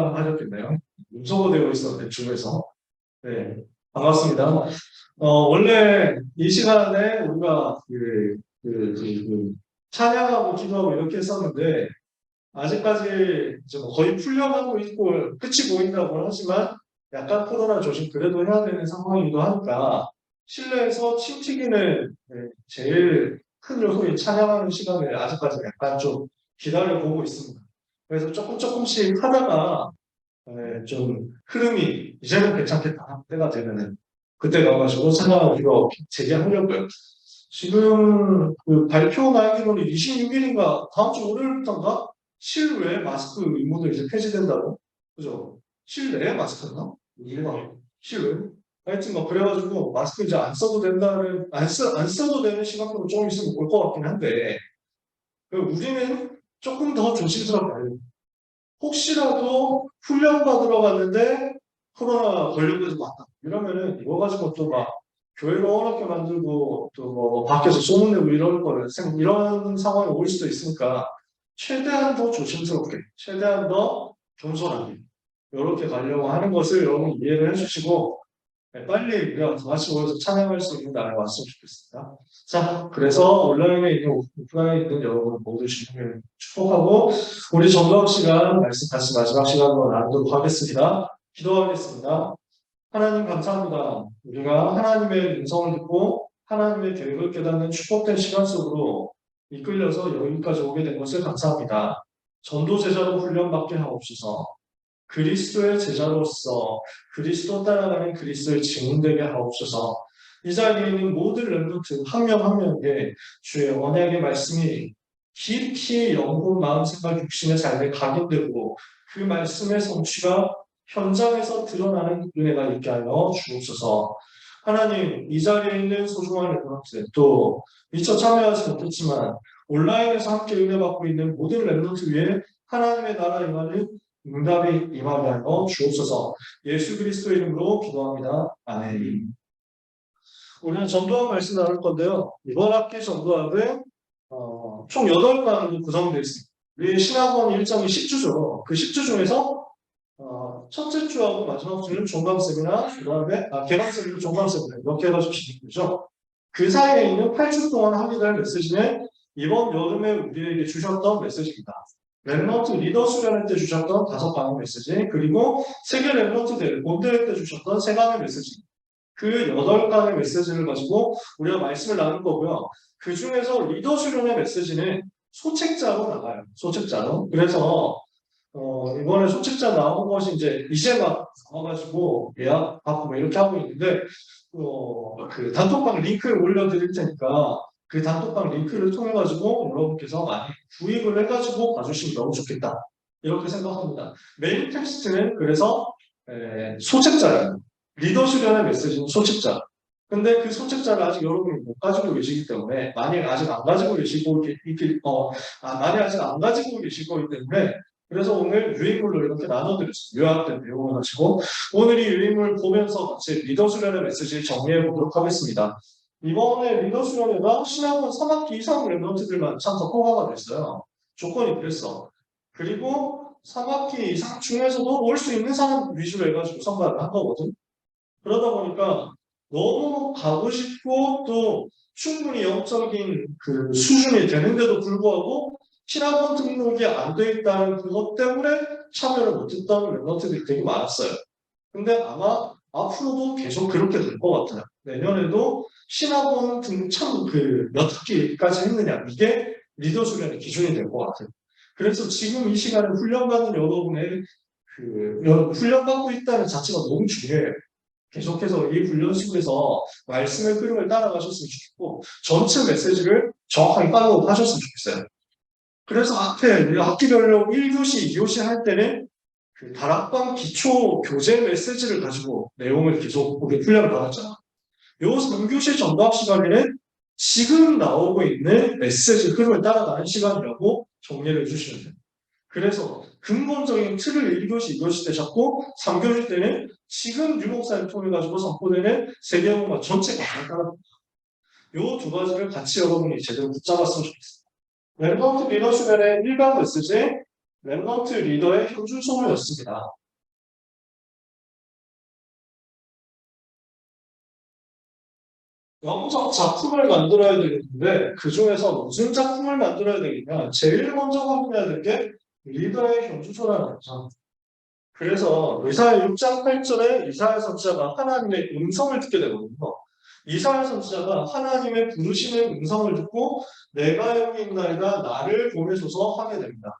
하셨겠네요. 문서가 되어 있었는데 중에서. 네, 반갑습니다. 원래 이 시간에 우리가 찬양하고 기도하고 이렇게 했었는데 아직까지 이제 뭐 거의 풀려가고 있고 끝이 보인다고 하지만 약간 코로나 조심 그래도 해야 되는 상황이기도 하니까 실내에서 침 튀기는 제일 큰 요소인 찬양하는 시간을 아직까지 약간 좀 기다려보고 있습니다. 그래서 조금씩 하다가 좀 흐름이 이제는 괜찮겠다 때가 되면은 그때 가가지고 찬양하고 이거 재개하려고요. 지금 그 발표 나기로는 26일인가 다음 주 월요일부터인가 실외 마스크 의무도 이제 폐지된다고 그죠? 실내에 마스크인가? 실외? 하여튼 뭐 그래가지고 마스크 이제 안 써도 된다는 안 써도 되는 시간표로 조금 있으면 올 것 같긴 한데 우리는 조금 더 조심스럽게 혹시라도 훈련 받으러 갔는데 코로나 걸려서 왔다. 이러면은 이거 가지고 또 막 교회를 어렵게 만들고 또 뭐 밖에서 소문내고 이런 거를 이런 상황이 올 수도 있으니까 최대한 더 조심스럽게, 최대한 더 겸손하게 이렇게 가려고 하는 것을 여러분 이해를 해주시고 빨리 우리가 다 같이 모여서 찬양할 수 있는 날이 왔으면 좋겠습니다. 자, 그래서 온라인에 있는 오프라인에 있는 여러분 모두 주님을 축복하고 우리 전도학 시간 말씀 다시 마지막 시간으로 나누도록 하겠습니다. 기도하겠습니다. 하나님 감사합니다. 우리가 하나님의 음성을 듣고 하나님의 계획을 깨닫는 축복된 시간 속으로 이끌려서 여기까지 오게 된 것을 감사합니다. 전도 제자로 훈련받게 하옵소서. 그리스도의 제자로서 그리스도 따라가는 그리스도의 증인되게 하옵소서. 이 자리에 있는 모든 렘넌트 한 명 한 명에게 주의 언약의 말씀이 깊이 영혼, 마음, 생각, 육신의 삶에 각인되고 그 말씀의 성취가 현장에서 드러나는 은혜가 있게 하여 주옵소서. 하나님, 이 자리에 있는 소중한 렘넌트 또 미처 참여하지 못했지만 온라인에서 함께 은혜받고 있는 모든 렘넌트 위에 하나님의 나라 임하는 응답이 임하게 하여 주옵소서. 예수 그리스도의 이름으로 기도합니다. 아멘. 우리는 전도학 말씀 나눌 건데요. 이번 학기 전도학은 총 8강으로 구성되어 있습니다. 우리 신학원 일정이 10주죠. 그 10주 중에서 첫째 주하고 마지막 주는 종강 세미나, 그 다음에 개강 세미나, 종강 세미나 이렇게 해가지고 진행되죠. 그 사이에 있는 8주 동안 하게 될 메시지는 이번 여름에 우리에게 주셨던 메시지입니다. 렘넌트 리더 수련회 때 주셨던 5강의 메시지, 그리고 세계 렘넌트 대회 본대회 때 주셨던 3강의 메시지, 그 8강의 메시지를 가지고 우리가 말씀을 나눌 거고요. 그 중에서 리더 수련회 메시지는 소책자로 나가요. 소책자로. 그래서 이번에 소책자 나온 것이 이제 막 나와가지고 예약 받고 뭐 이렇게 하고 있는데 그 단톡방 링크를 올려드릴 테니까 그 단톡방 링크를 통해 가지고 여러분께서 많이 구입을 해가지고 봐주시면 너무 좋겠다 이렇게 생각합니다. 메인 텍스트는 그래서 소책자예요. 리더 수련의 메시지는 소책자. 근데 그 소책자를 아직 여러분이 못 가지고 계시기 때문에 만약 아직 안 가지고 계시고 만약 아직 안 가지고 계실 거기 때문에 그래서 오늘 유인물로 이렇게 나눠드렸어요. 요약된 내용을 가지고 오늘 이 유인물 보면서 같이 리더 수련의 메시지를 정리해 보도록 하겠습니다. 이번에 리더 수련회가 신학원 3학기 이상 랩런트들만 참석 허가가 됐어요. 조건이 그랬어. 그리고 3학기 이상 중에서도 올 수 있는 사람 위주로 해가지고 선발을 한 거거든. 그러다 보니까 너무 가고 싶고 또 충분히 영적인 그 수준이 되는데도 불구하고 신학원 등록이 안 돼 있다는 그것 때문에 참여를 못했던 멤버들이 되게 많았어요. 근데 아마 앞으로도 계속 그렇게 될 것 같아요. 내년에도 신학원 등록 몇 학기까지 했느냐 이게 리더 수련의 기준이 될 것 같아요. 그래서 지금 이 시간에 훈련받는 여러분의 훈련받고 있다는 자체가 너무 중요해요. 계속해서 이 훈련 속에서 말씀의 흐름을 따라가셨으면 좋겠고 전체 메시지를 정확하게 팔로우 하셨으면 좋겠어요. 그래서 앞에 우리가 학기별로 1교시, 2교시 할 때는 그 다락방 기초 교재 메시지를 가지고 내용을 계속 우리 훈련을 받았잖아. 요 3교시 전도학 시간에는 지금 나오고 있는 메시지 흐름을 따라가는 시간이라고 정리를 해주시면 돼요. 그래서 근본적인 틀을 1교시, 2교시 때 잡고 3교시 때는 지금 유목사를 통해 가지고 선포되는 세계문화 전체가 따라갑니다. 요 두 가지를 같이 여러분이 제대로 붙잡았으면 좋겠습니다. 웰컴 투 리더 수련의 1강 메시지 랩넌트 리더의 현주소였습니다. 영적 작품을 만들어야 되겠는데 그 중에서 무슨 작품을 만들어야 되겠냐? 제일 먼저 확인해야 될 게 리더의 현주소라는 거죠. 그래서 이사야 6장 8절에 이사야 선지자가 하나님의 음성을 듣게 되거든요. 이사야 선지자가 하나님의 부르시는 음성을 듣고 내가 여기 있나이다 나를 보내소서 하게 됩니다.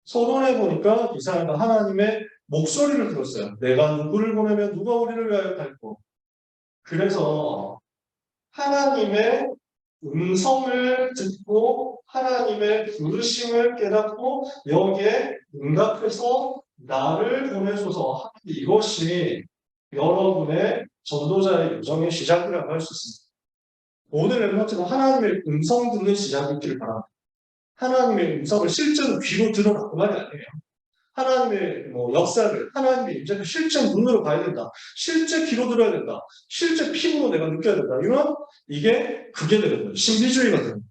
서론에 보니까 이사야가 하나님의 목소리를 들었어요. 내가 누구를 보내면 누가 우리를 위하여 갈고. 그래서 하나님의 음성을 듣고 하나님의 부르심을 깨닫고 여기에 응답해서 나를 보내소서 하는 이것이 여러분의 전도자의 여정의 시작이라고 할 수 있습니다. 오늘 랩런트는 하나님의 음성 듣는 시작이 있기를 바랍니다. 하나님의 음성을 실제로 귀로 들어라 그 말이 아니에요. 하나님의 역사를 하나님의 임재를 실제 눈으로 봐야 된다. 실제 귀로 들어야 된다. 실제 피부로 내가 느껴야 된다. 이런 이게 그게 되거든요. 신비주의가 됩니다.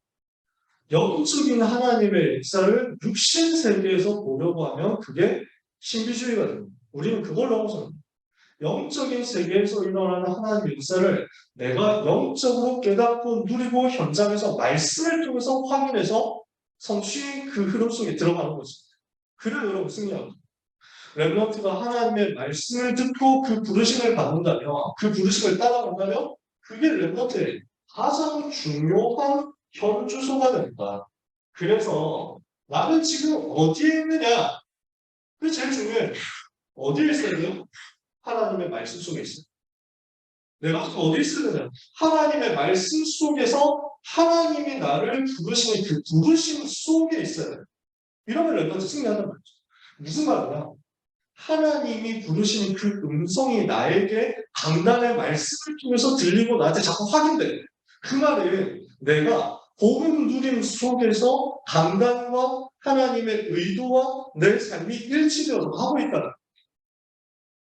영적인 하나님의 역사를 육신 세계에서 보려고 하면 그게 신비주의가 됩니다. 우리는 그걸 넘어서는 영적인 세계에서 일어나는 하나님의 역사를 내가 영적으로 깨닫고 누리고 현장에서 말씀을 통해서 확인해서 성취 그 흐름 속에 들어가는 것입니다. 그래 여러분 승리합니다. 랩런트가 하나님의 말씀을 듣고 그 부르심을 받는다면 그 부르심을 따라간다면 그게 랩런트의 가장 중요한 현주소가 됩니다. 그래서 나는 지금 어디에 있느냐? 그게 제일 중요해요. 어디에 있어야 돼요? 하나님의 말씀 속에 있어요. 내가 어디 있어야 되냐? 하나님의 말씀 속에서 하나님이 나를 부르시는 그 부르심 속에 있어야 돼요. 이러면 랩런트 승리한단 말이죠. 무슨 말이냐? 하나님이 부르시는 그 음성이 나에게 강단의 말씀을 통해서 들리고 나한테 자꾸 확인돼. 그 말은 내가 복음 누림 속에서 강단과 하나님의 의도와 내 삶이 일치되어서 하고 있다는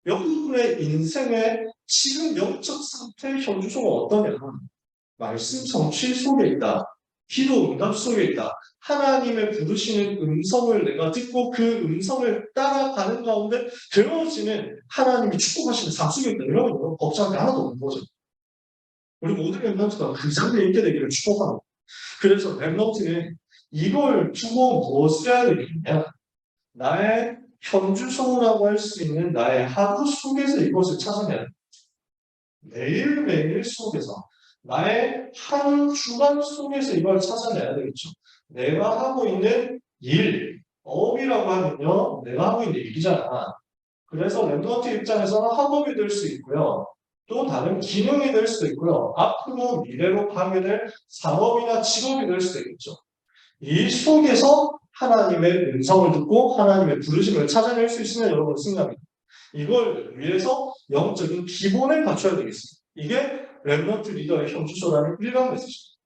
여러분의 인생의 지금 영적 상태의 현주소가 어떠냐? 말씀 성취 속에 있다. 기도 응답 속에 있다. 하나님의 부르시는 음성을 내가 듣고 그 음성을 따라가는 가운데 되어지는 하나님이 축복하시는 삶 속에 있다. 이러면 걱정이 하나도 없는 거죠. 우리 모든 랩런트가 그 자리에 있게 되기를 축복합니다. 그래서 랩런트는 이걸 두고 무엇을 해야 되겠냐? 나의 현주소라고 할 수 있는 나의 하루 속에서 이것을 찾아내야 돼. 매일매일 속에서 나의 한 주간 속에서 이걸 찾아내야 되겠죠. 내가 하고 있는 일, 업이라고 하면요. 내가 하고 있는 일이잖아. 그래서 랩런트 입장에서는 학업이 될 수 있고요. 또 다른 기능이 될 수도 있고요. 앞으로 미래로 가게 될 상업이나 직업이 될 수도 있겠죠. 이 속에서 하나님의 음성을 듣고 하나님의 부르심을 찾아낼 수 있으면 여러분 승리합니다. 이걸 위해서 영적인 기본을 갖춰야 되겠습니다. 이게 랩런트 리더의 현주소라는 1강 메시지입니다.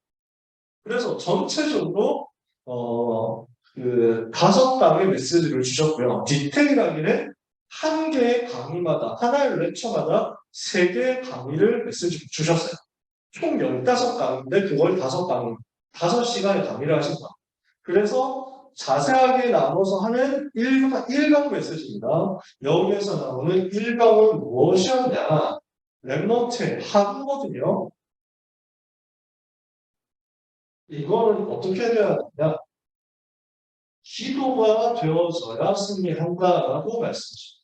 그래서 전체적으로 그 5강의 메시지를 주셨고요. 디테일하게는 한 개의 강의마다 하나의 렉처마다 3개의 강의를 메시지 주셨어요. 총 15강인데 그걸 5강, 5시간의 강의를 하신다. 그래서 자세하게 나눠서 하는 1강 메시지입니다. 여기에서 나오는 1강은 무엇이었냐? 랩런트의 하루거든요. 이거는 어떻게 돼야 되냐? 기도가 되어져야 승리한다라고 말씀하십니다.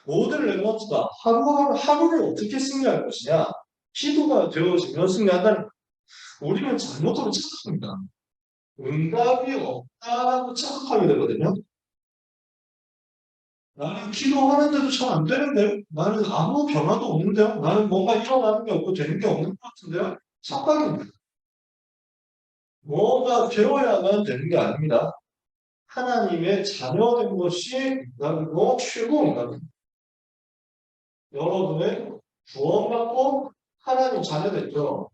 모든 랩런트가 하루를 어떻게 승리할 것이냐? 기도가 되어지면 승리한다는 거예요. 우리는 잘못하고 착각합니다. 응답이 없다라고 착각하게 되거든요. 나는 기도하는데도 잘 안 되는데요? 나는 아무 변화도 없는데요? 나는 뭔가 일어나는 게 없고 되는 게 없는 것 같은데요? 착각입니다. 뭐가 되어야만 되는 게 아닙니다. 하나님의 자녀된 것이 응답이고 최고 응답입니다. 여러분의 구원받고 하나님 자녀됐죠?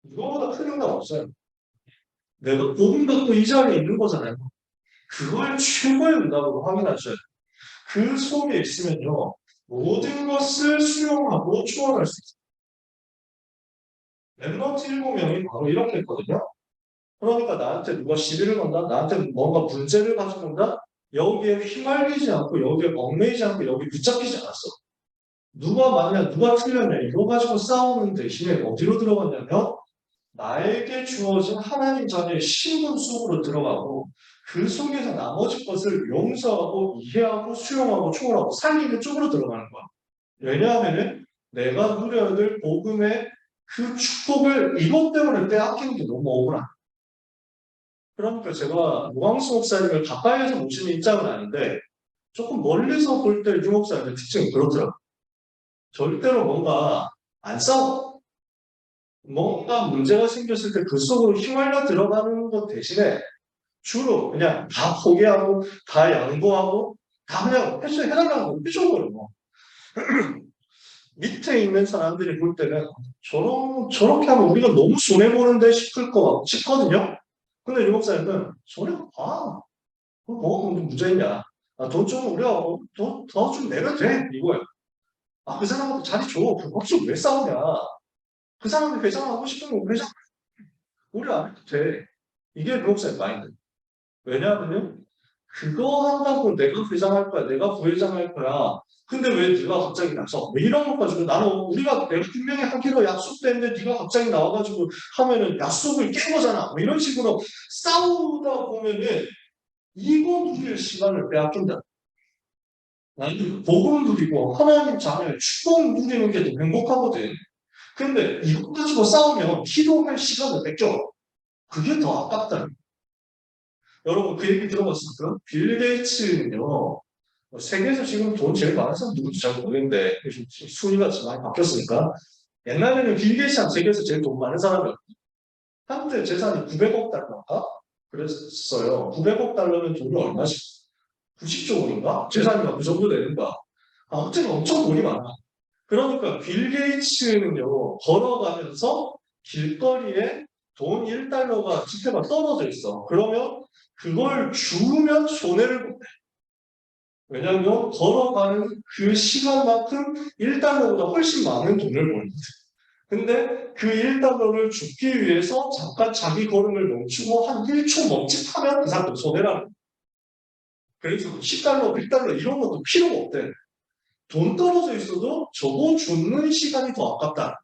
이거보다 큰 응답 없어요. 내가 복음 받고 이 자리에 있는 거잖아요. 그걸 최고의 응답으로 확인하셔야 돼요. 그 속에 있으면요. 모든 것을 수용하고 추월할 수 있어요. 랩런트 7명이 바로 이렇게 했거든요. 그러니까 나한테 누가 시비를 건다? 나한테 뭔가 문제를 가져온다? 여기에 휘말리지 않고 여기에 얽매이지 않고 여기 붙잡히지 않았어. 누가 맞냐 누가 틀렸냐 이거 가지고 싸우는 대신에 어디로 들어갔냐면 나에게 주어진 하나님 자녀의 신분 속으로 들어가고 그 속에서 나머지 것을 용서하고 이해하고 수용하고 초월하고 살리는 쪽으로 들어가는 거야. 왜냐하면 내가 누려야 될 복음의 그 축복을 이것 때문에 빼앗기는 게 너무 억울한. 그러니까 제가 무광수 목사님을 가까이에서 모시는 입장은 아닌데 조금 멀리서 볼 때 유 목사님의 특징이 그렇더라고요. 절대로 뭔가 안 싸워. 뭔가 문제가 생겼을 때 그 속으로 휘말려 들어가는 것 대신에 주로 그냥 다 포기하고 다 양보하고 다 그냥 해달라고 해줘버려. 밑에 있는 사람들이 볼 때는 저렇게 하면 우리가 너무 손해보는데 싶거든요. 근데 유 목사님은 손해봐. 뭐 문제 있냐. 돈 좀 우리가 더 좀 내면 돼. 이거야. 그 사람한테 자리 줘. 그거 왜 싸우냐. 그 사람이 회장하고 싶은 거 회장 우리 안 해도 돼. 이게 유 목사님 마인드. 왜냐하면 그거 한다고 내가 회장할 거야. 내가 부회장할 거야. 근데 왜 네가 갑자기 나서 왜 이런 것 가지고 내가 분명히 하기로 약속됐는데 네가 갑자기 나와가지고 하면은 약속을 깬 거잖아. 뭐 이런 식으로 싸우다 보면은 이거 누릴 시간을 빼앗긴다. 나는 복음 누리고 하나님 자녀의 축복 누리는 게 더 행복하거든. 근데 이거 가지고 싸우면 기도할 시간을 뺏겨. 그게 더 아깝다. 여러분 그 얘기 들어봤습니까? 빌 게이츠는요. 세계에서 지금 돈 제일 많은 사람 누군지 잘 모르겠는데 순위가 많이 바뀌었으니까 옛날에는 빌 게이츠가 세계에서 제일 돈 많은 사람이었거든요. 한때 재산이 900억 달러인가? 그랬어요. 900억 달러면 돈이 얼마지? 90조 원인가? 재산이 그 정도 되는가? 아무튼 엄청 돈이 많아. 그러니까 빌 게이츠는요. 걸어가면서 길거리에 돈 1달러가 지폐가 떨어져 있어. 그러면 그걸 주면 손해를 못 내. 왜냐하면 걸어가는 그 시간만큼 1달러보다 훨씬 많은 돈을 벌거든. 근데 그 1달러를 줍기 위해서 잠깐 자기 걸음을 멈추고 한 1초 멈칫하면 그 사람도 손해라는 거야. 그래서 10달러, 100달러 이런 것도 필요가 없대. 돈 떨어져 있어도 저거 줍는 시간이 더 아깝다.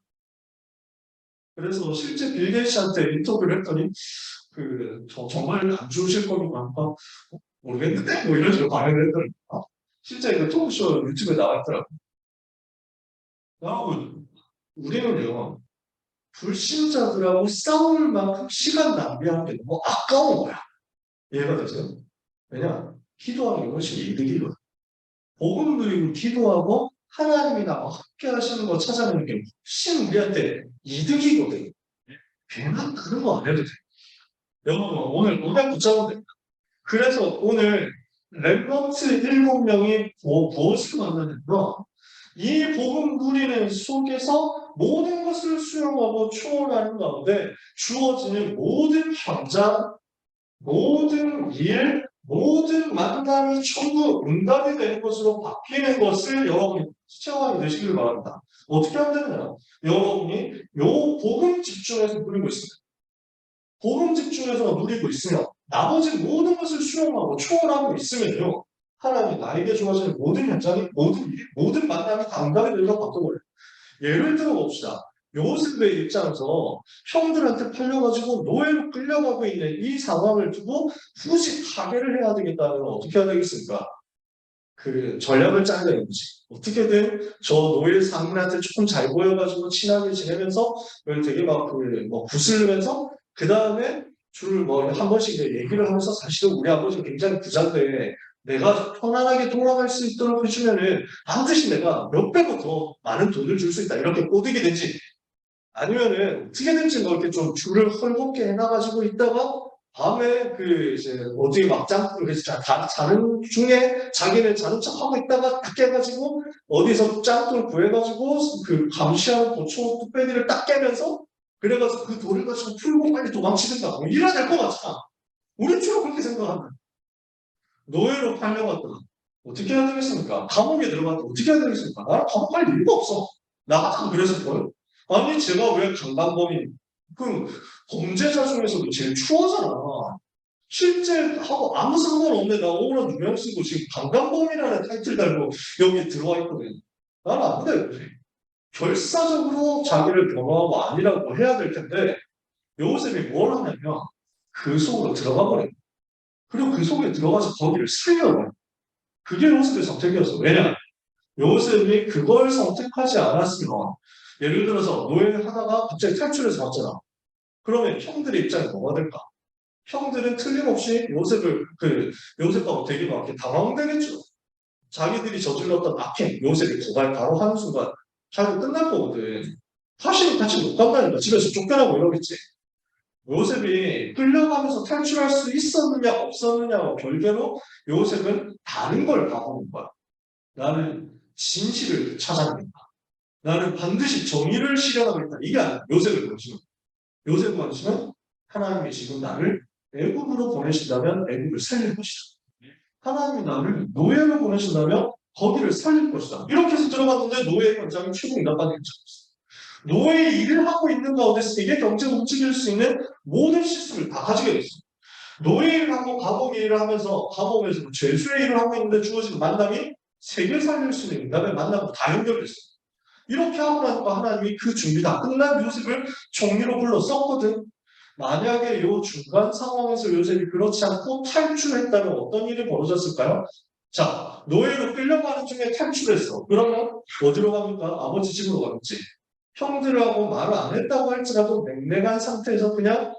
그래서 실제 빌 게이츠한테 인터뷰를 했더니 정말 안 주실 거는 많다. 모르겠는데 뭐 이런 식으로 반응을 했더니 실제 그 토크쇼 유튜브에 나왔더라고. 여러분 우리는요 불신자들하고 싸울 만큼 시간 낭비하는 게 너무 아까운 거야. 이해가 되세요? 왜냐 기도하는 것이 이득이거든. 복음 누리고 기도하고 하나님이 나와 함께 하시는 거 찾아내는 게 훨씬 우리한테 이득이거든. 괜한 다른 거 안 해도 돼. 여러분 오늘 그냥 붙잡으면 됩니다. 그래서 오늘 랩런트 7명이 무엇을 만나는가? 이 복음 누리는 속에서 모든 것을 수용하고 초월하는 가운데 주어지는 모든 현장, 모든 일, 모든 만남이 전부 응답이 되는 것으로 바뀌는 것을 여러분이 체험하게 되시길 바랍니다. 어떻게 하면 되느냐? 여러분이 요 복음 집중해서 누리고 있습니다. 복음 집중해서 누리고 있으면 나머지 모든 것을 수용하고 초월하고 있으면요. 하나님이 나에게 주어지는 모든 현장이 모든 일, 모든 만남이 감각이 되려고 바꿔버려요. 예를 들어 봅시다. 요셉의 입장에서 형들한테 팔려가지고 노예로 끌려가고 있는 이 상황을 두고 굳이 파괴를 해야 되겠다면 어떻게 해야 되겠습니까? 그 전략을 짜야 되는 거지. 어떻게든 저 노예 상인한테 조금 잘 보여가지고 친하게 지내면서 되게 뭐 구슬면서 그 다음에 줄 뭐 한 번씩 얘기를 하면서 사실은 우리 아버지 굉장히 부자인데 내가 편안하게 돌아갈 수 있도록 해주면은 반드시 내가 몇 배고 더 많은 돈을 줄 수 있다 이렇게 꼬드기 되지. 아니면은 어떻게든지 뭐 이렇게 좀 줄을 헐겁게 해놔가지고 있다가 밤에 이제 어디 막장 자는 중에 자기는 자는 척하고 있다가 딱 깨가지고 어디서 짱돌 구해가지고 그 감시하는 보초 뚝배기를 딱 깨면서 그래가지고 그 돌을 가지고 풀고 빨리 도망치든가 뭐 이래야 될 것 같아. 우리 주로 그렇게 생각한다. 노예로 팔려갔다. 어떻게 해야 되겠습니까? 감옥에 들어갔다. 어떻게 해야 되겠습니까? 나는 감옥 갈 이유가 없어. 나 같으면 그랬을 거예요. 아니 제가 왜 강간범인 그 범죄자 중에서도 제일 추하잖아. 실제 하고 아무 상관없는데 나 오그라 누명 쓰고 지금 강간범이라는 타이틀 달고 여기 들어와 있거든. 나는 안 돼. 결사적으로 자기를 변호하고 아니라고 해야 될 텐데 요셉이 뭘 하냐면 그 속으로 들어가 버려. 그리고 그 속에 들어가서 거기를 살려버려. 그게 요셉의 선택이었어. 왜냐? 요셉이 그걸 선택하지 않았으면 예를 들어서 노예를 하다가 갑자기 탈출해서 왔잖아. 그러면 형들의 입장이 뭐가 될까? 형들은 틀림없이 요셉하고 되게 막 당황되겠죠. 자기들이 저질렀던 악행, 요셉이 고발 바로 하는 순간 자기도 끝날 거거든. 다시는 같이 못 간다니까. 집에서 쫓겨나고 이러겠지. 요셉이 끌려가면서 탈출할 수 있었느냐 없었느냐와 별개로 요셉은 다른 걸 바라보는 거야. 나는 진실을 찾아내겠다. 나는 반드시 정의를 실현하겠다. 이게 아니야. 요셉의 관심은. 요셉의 관심은 하나님이 지금 나를 애굽으로 보내신다면 애굽을 살릴 것이다. 하나님이 나를 노예로 보내신다면 거기를 살릴 것이다. 이렇게 해서 들어갔는데 노예의 현장이 최고 인간관계 입장이었어. 노예 일을 하고 있는 가운데 세계 경제를 움직일 수 있는 모든 시스템을 다 가지게 됐어. 노예 일을 하고 감옥 일을 하면서 감옥에서 죄수의 일을 하고 있는데 주어진 만남이 세계 살릴 수 있는 인간의 만남으로 다 연결됐어. 이렇게 하고 나니까 하나님이 그 준비 다 끝난 요셉을 종리로 불러 썼거든. 만약에 요 중간 상황에서 요셉이 그렇지 않고 탈출했다면 어떤 일이 벌어졌을까요? 자, 노예로 끌려가는 중에 탈출했어. 그러면 어디로 갑니까? 아버지 집으로 가겠지. 형들하고 말을 안 했다고 할지라도 냉랭한 상태에서 그냥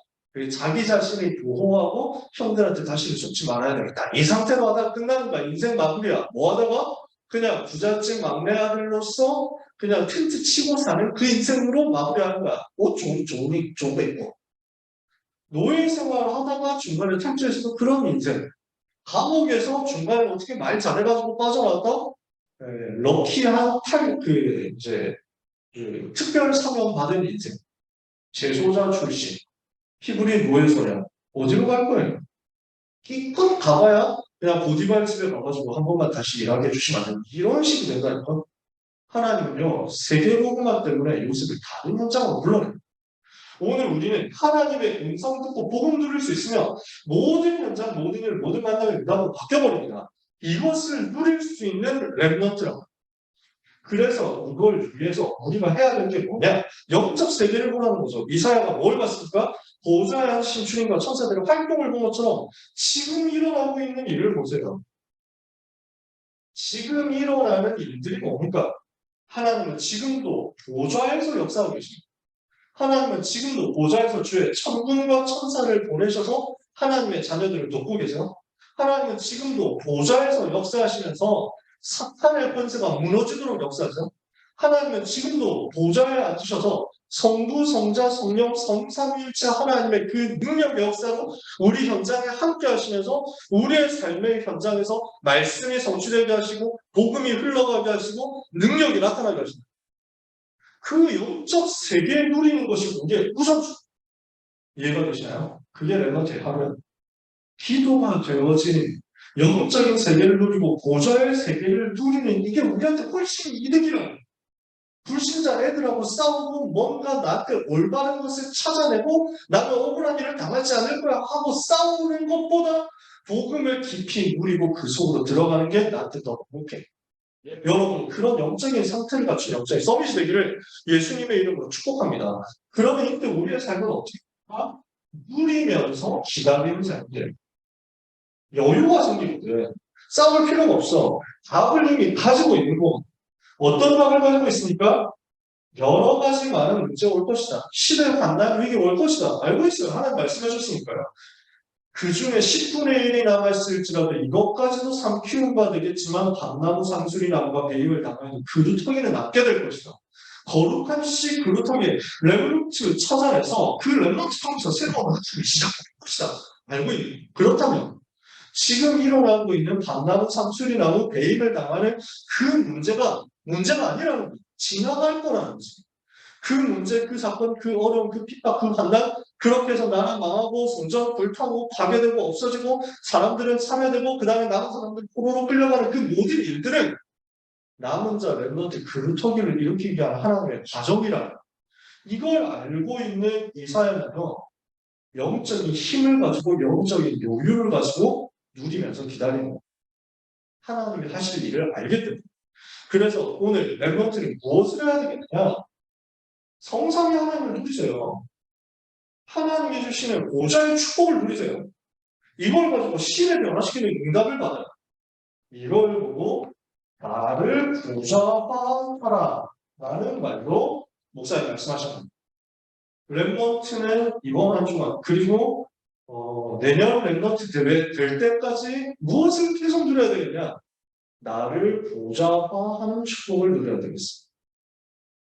자기 자신을 보호하고 형들한테 다시는 속지 말아야 되겠다. 이 상태로 하다가 끝나는 거야. 인생 마무리야. 뭐 하다가 그냥 부잣집 막내 아들로서 그냥 텐트 치고 사는 그 인생으로 마무리하는 거야. 옷 좋은 거 입고. 노예 생활을 하다가 중간에 탈출해서 그런 인생. 감옥에서 중간에 어떻게 말 잘해가지고 빠져나왔다? 럭키한 이제 특별 사명 받은 인생. 재소자 출신. 히브리 노예소년. 어디로 갈 거예요? 기껏 가봐야 그냥 보디발 집에 가가지고 한 번만 다시 일하게 해주시면 안 돼요. 이런 식이 된다니까. 하나님은요, 세계복음화 때문에 요셉을 다른 현장으로 불러내요. 오늘 우리는 하나님의 음성 듣고 복음 들을 수 있으면 모든 현장, 모든 일, 모든 만남의 문화로 바뀌어버립니다. 이것을 누릴 수 있는 랩넌트라고. 그래서 이걸 위해서 우리가 해야 될 게 뭐냐? 영적 세계를 보라는 거죠. 이사야가 뭘 봤을까? 보좌에 앉으신 주님과 천사들의 활동을 본 것처럼 지금 일어나고 있는 일을 보세요. 지금 일어나는 일들이 뭡니까? 하나님은 지금도 보좌에서 역사하고 계십니다. 하나님은 지금도 보좌에서 주의 천군과 천사를 보내셔서 하나님의 자녀들을 돕고 계세요. 하나님은 지금도 보좌에서 역사하시면서 사탄의 권세가 무너지도록 역사하세요. 하나님은 지금도 보좌에 앉으셔서 성부, 성자, 성령, 성삼위일체 하나님의 그 능력의 역사로 우리 현장에 함께 하시면서 우리의 삶의 현장에서 말씀이 성취되게 하시고 복음이 흘러가게 하시고 능력이 나타나게 하십니다. 그 영적 세계에 누리는 것이 그게 우선순위. 이해가 되시나요? 그게 랩넌트의 하루는 기도가 되어진 영적인 세계를 누리고 보좌의 세계를 누리는 이게 우리한테 훨씬 이득이라는 불신자 애들하고 싸우고 뭔가 나한테 올바른 것을 찾아내고 나는 억울한 일을 당하지 않을 거야 하고 싸우는 것보다 복음을 깊이 누리고 그 속으로 들어가는 게 나한테 더 행복해. 여러분 그런 영적인 상태를 갖춘 영적인 서밋이 되기를 예수님의 이름으로 축복합니다. 그러면 이때 우리의 삶은 어떻게 될까? 누리면서 기다리는 삶들. 여유가 생기거든. 싸울 필요가 없어. 답을 이미 가지고 있는 거. 어떤 답을 가지고 있습니까? 여러 가지 많은 문제가 올 것이다. 시대 판단 위기 올 것이다. 알고 있어요. 하나님 말씀하셨으니까요. 그 중에 10분의 1이 남아있을지라도 이것까지도 삼키운 바 되겠지만 밤나무 상수리 나무가 배임을 당하는 그루터기는 남게 될 것이다. 거룩한 씨 그루터기 레브루트 찾아내서 그 랩런트 통해서 새로운 학습이 시작할 것이다. 알고 있는 그렇다면 지금 일어나고 있는 밤나무 상수리 나무 배임을 당하는 그 문제가 아니라는 거지. 지나갈 거라는 거지. 그 문제, 그 사건, 그 어려움, 그 핍박, 그 반란 그렇게 해서 나라 망하고 성전 불타고 파괴되고 없어지고 사람들은 참여되고 그 다음에 남은 사람들 포로로 끌려가는 그 모든 일들은 남은 자 랩런트 그루터기를 일으키기 위한 하나님의 과정이라 이걸 알고 있는 이사야는요 영적인 힘을 가지고 영적인 여유를 가지고 누리면서 기다리는 거예요. 하나님이 하실 일을 알기 때문에. 그래서 오늘 렘넌트는 무엇을 해야 되겠느냐? 성삼위 하나님을 누리세요. 하나님이 주시는 보좌의 축복을 누리세요. 이걸 가지고 신을 변화시키는 응답을 받아요. 이걸 보고 나를 부자화하라 라는 말로 목사님 말씀하셨습니다. 렘넌트는 이번 한 주간 그리고 내년 렘넌트 대회 될 때까지 무엇을 계속 누려야 되겠냐? 나를 보좌화하는 축복을 누려야 되겠습니다.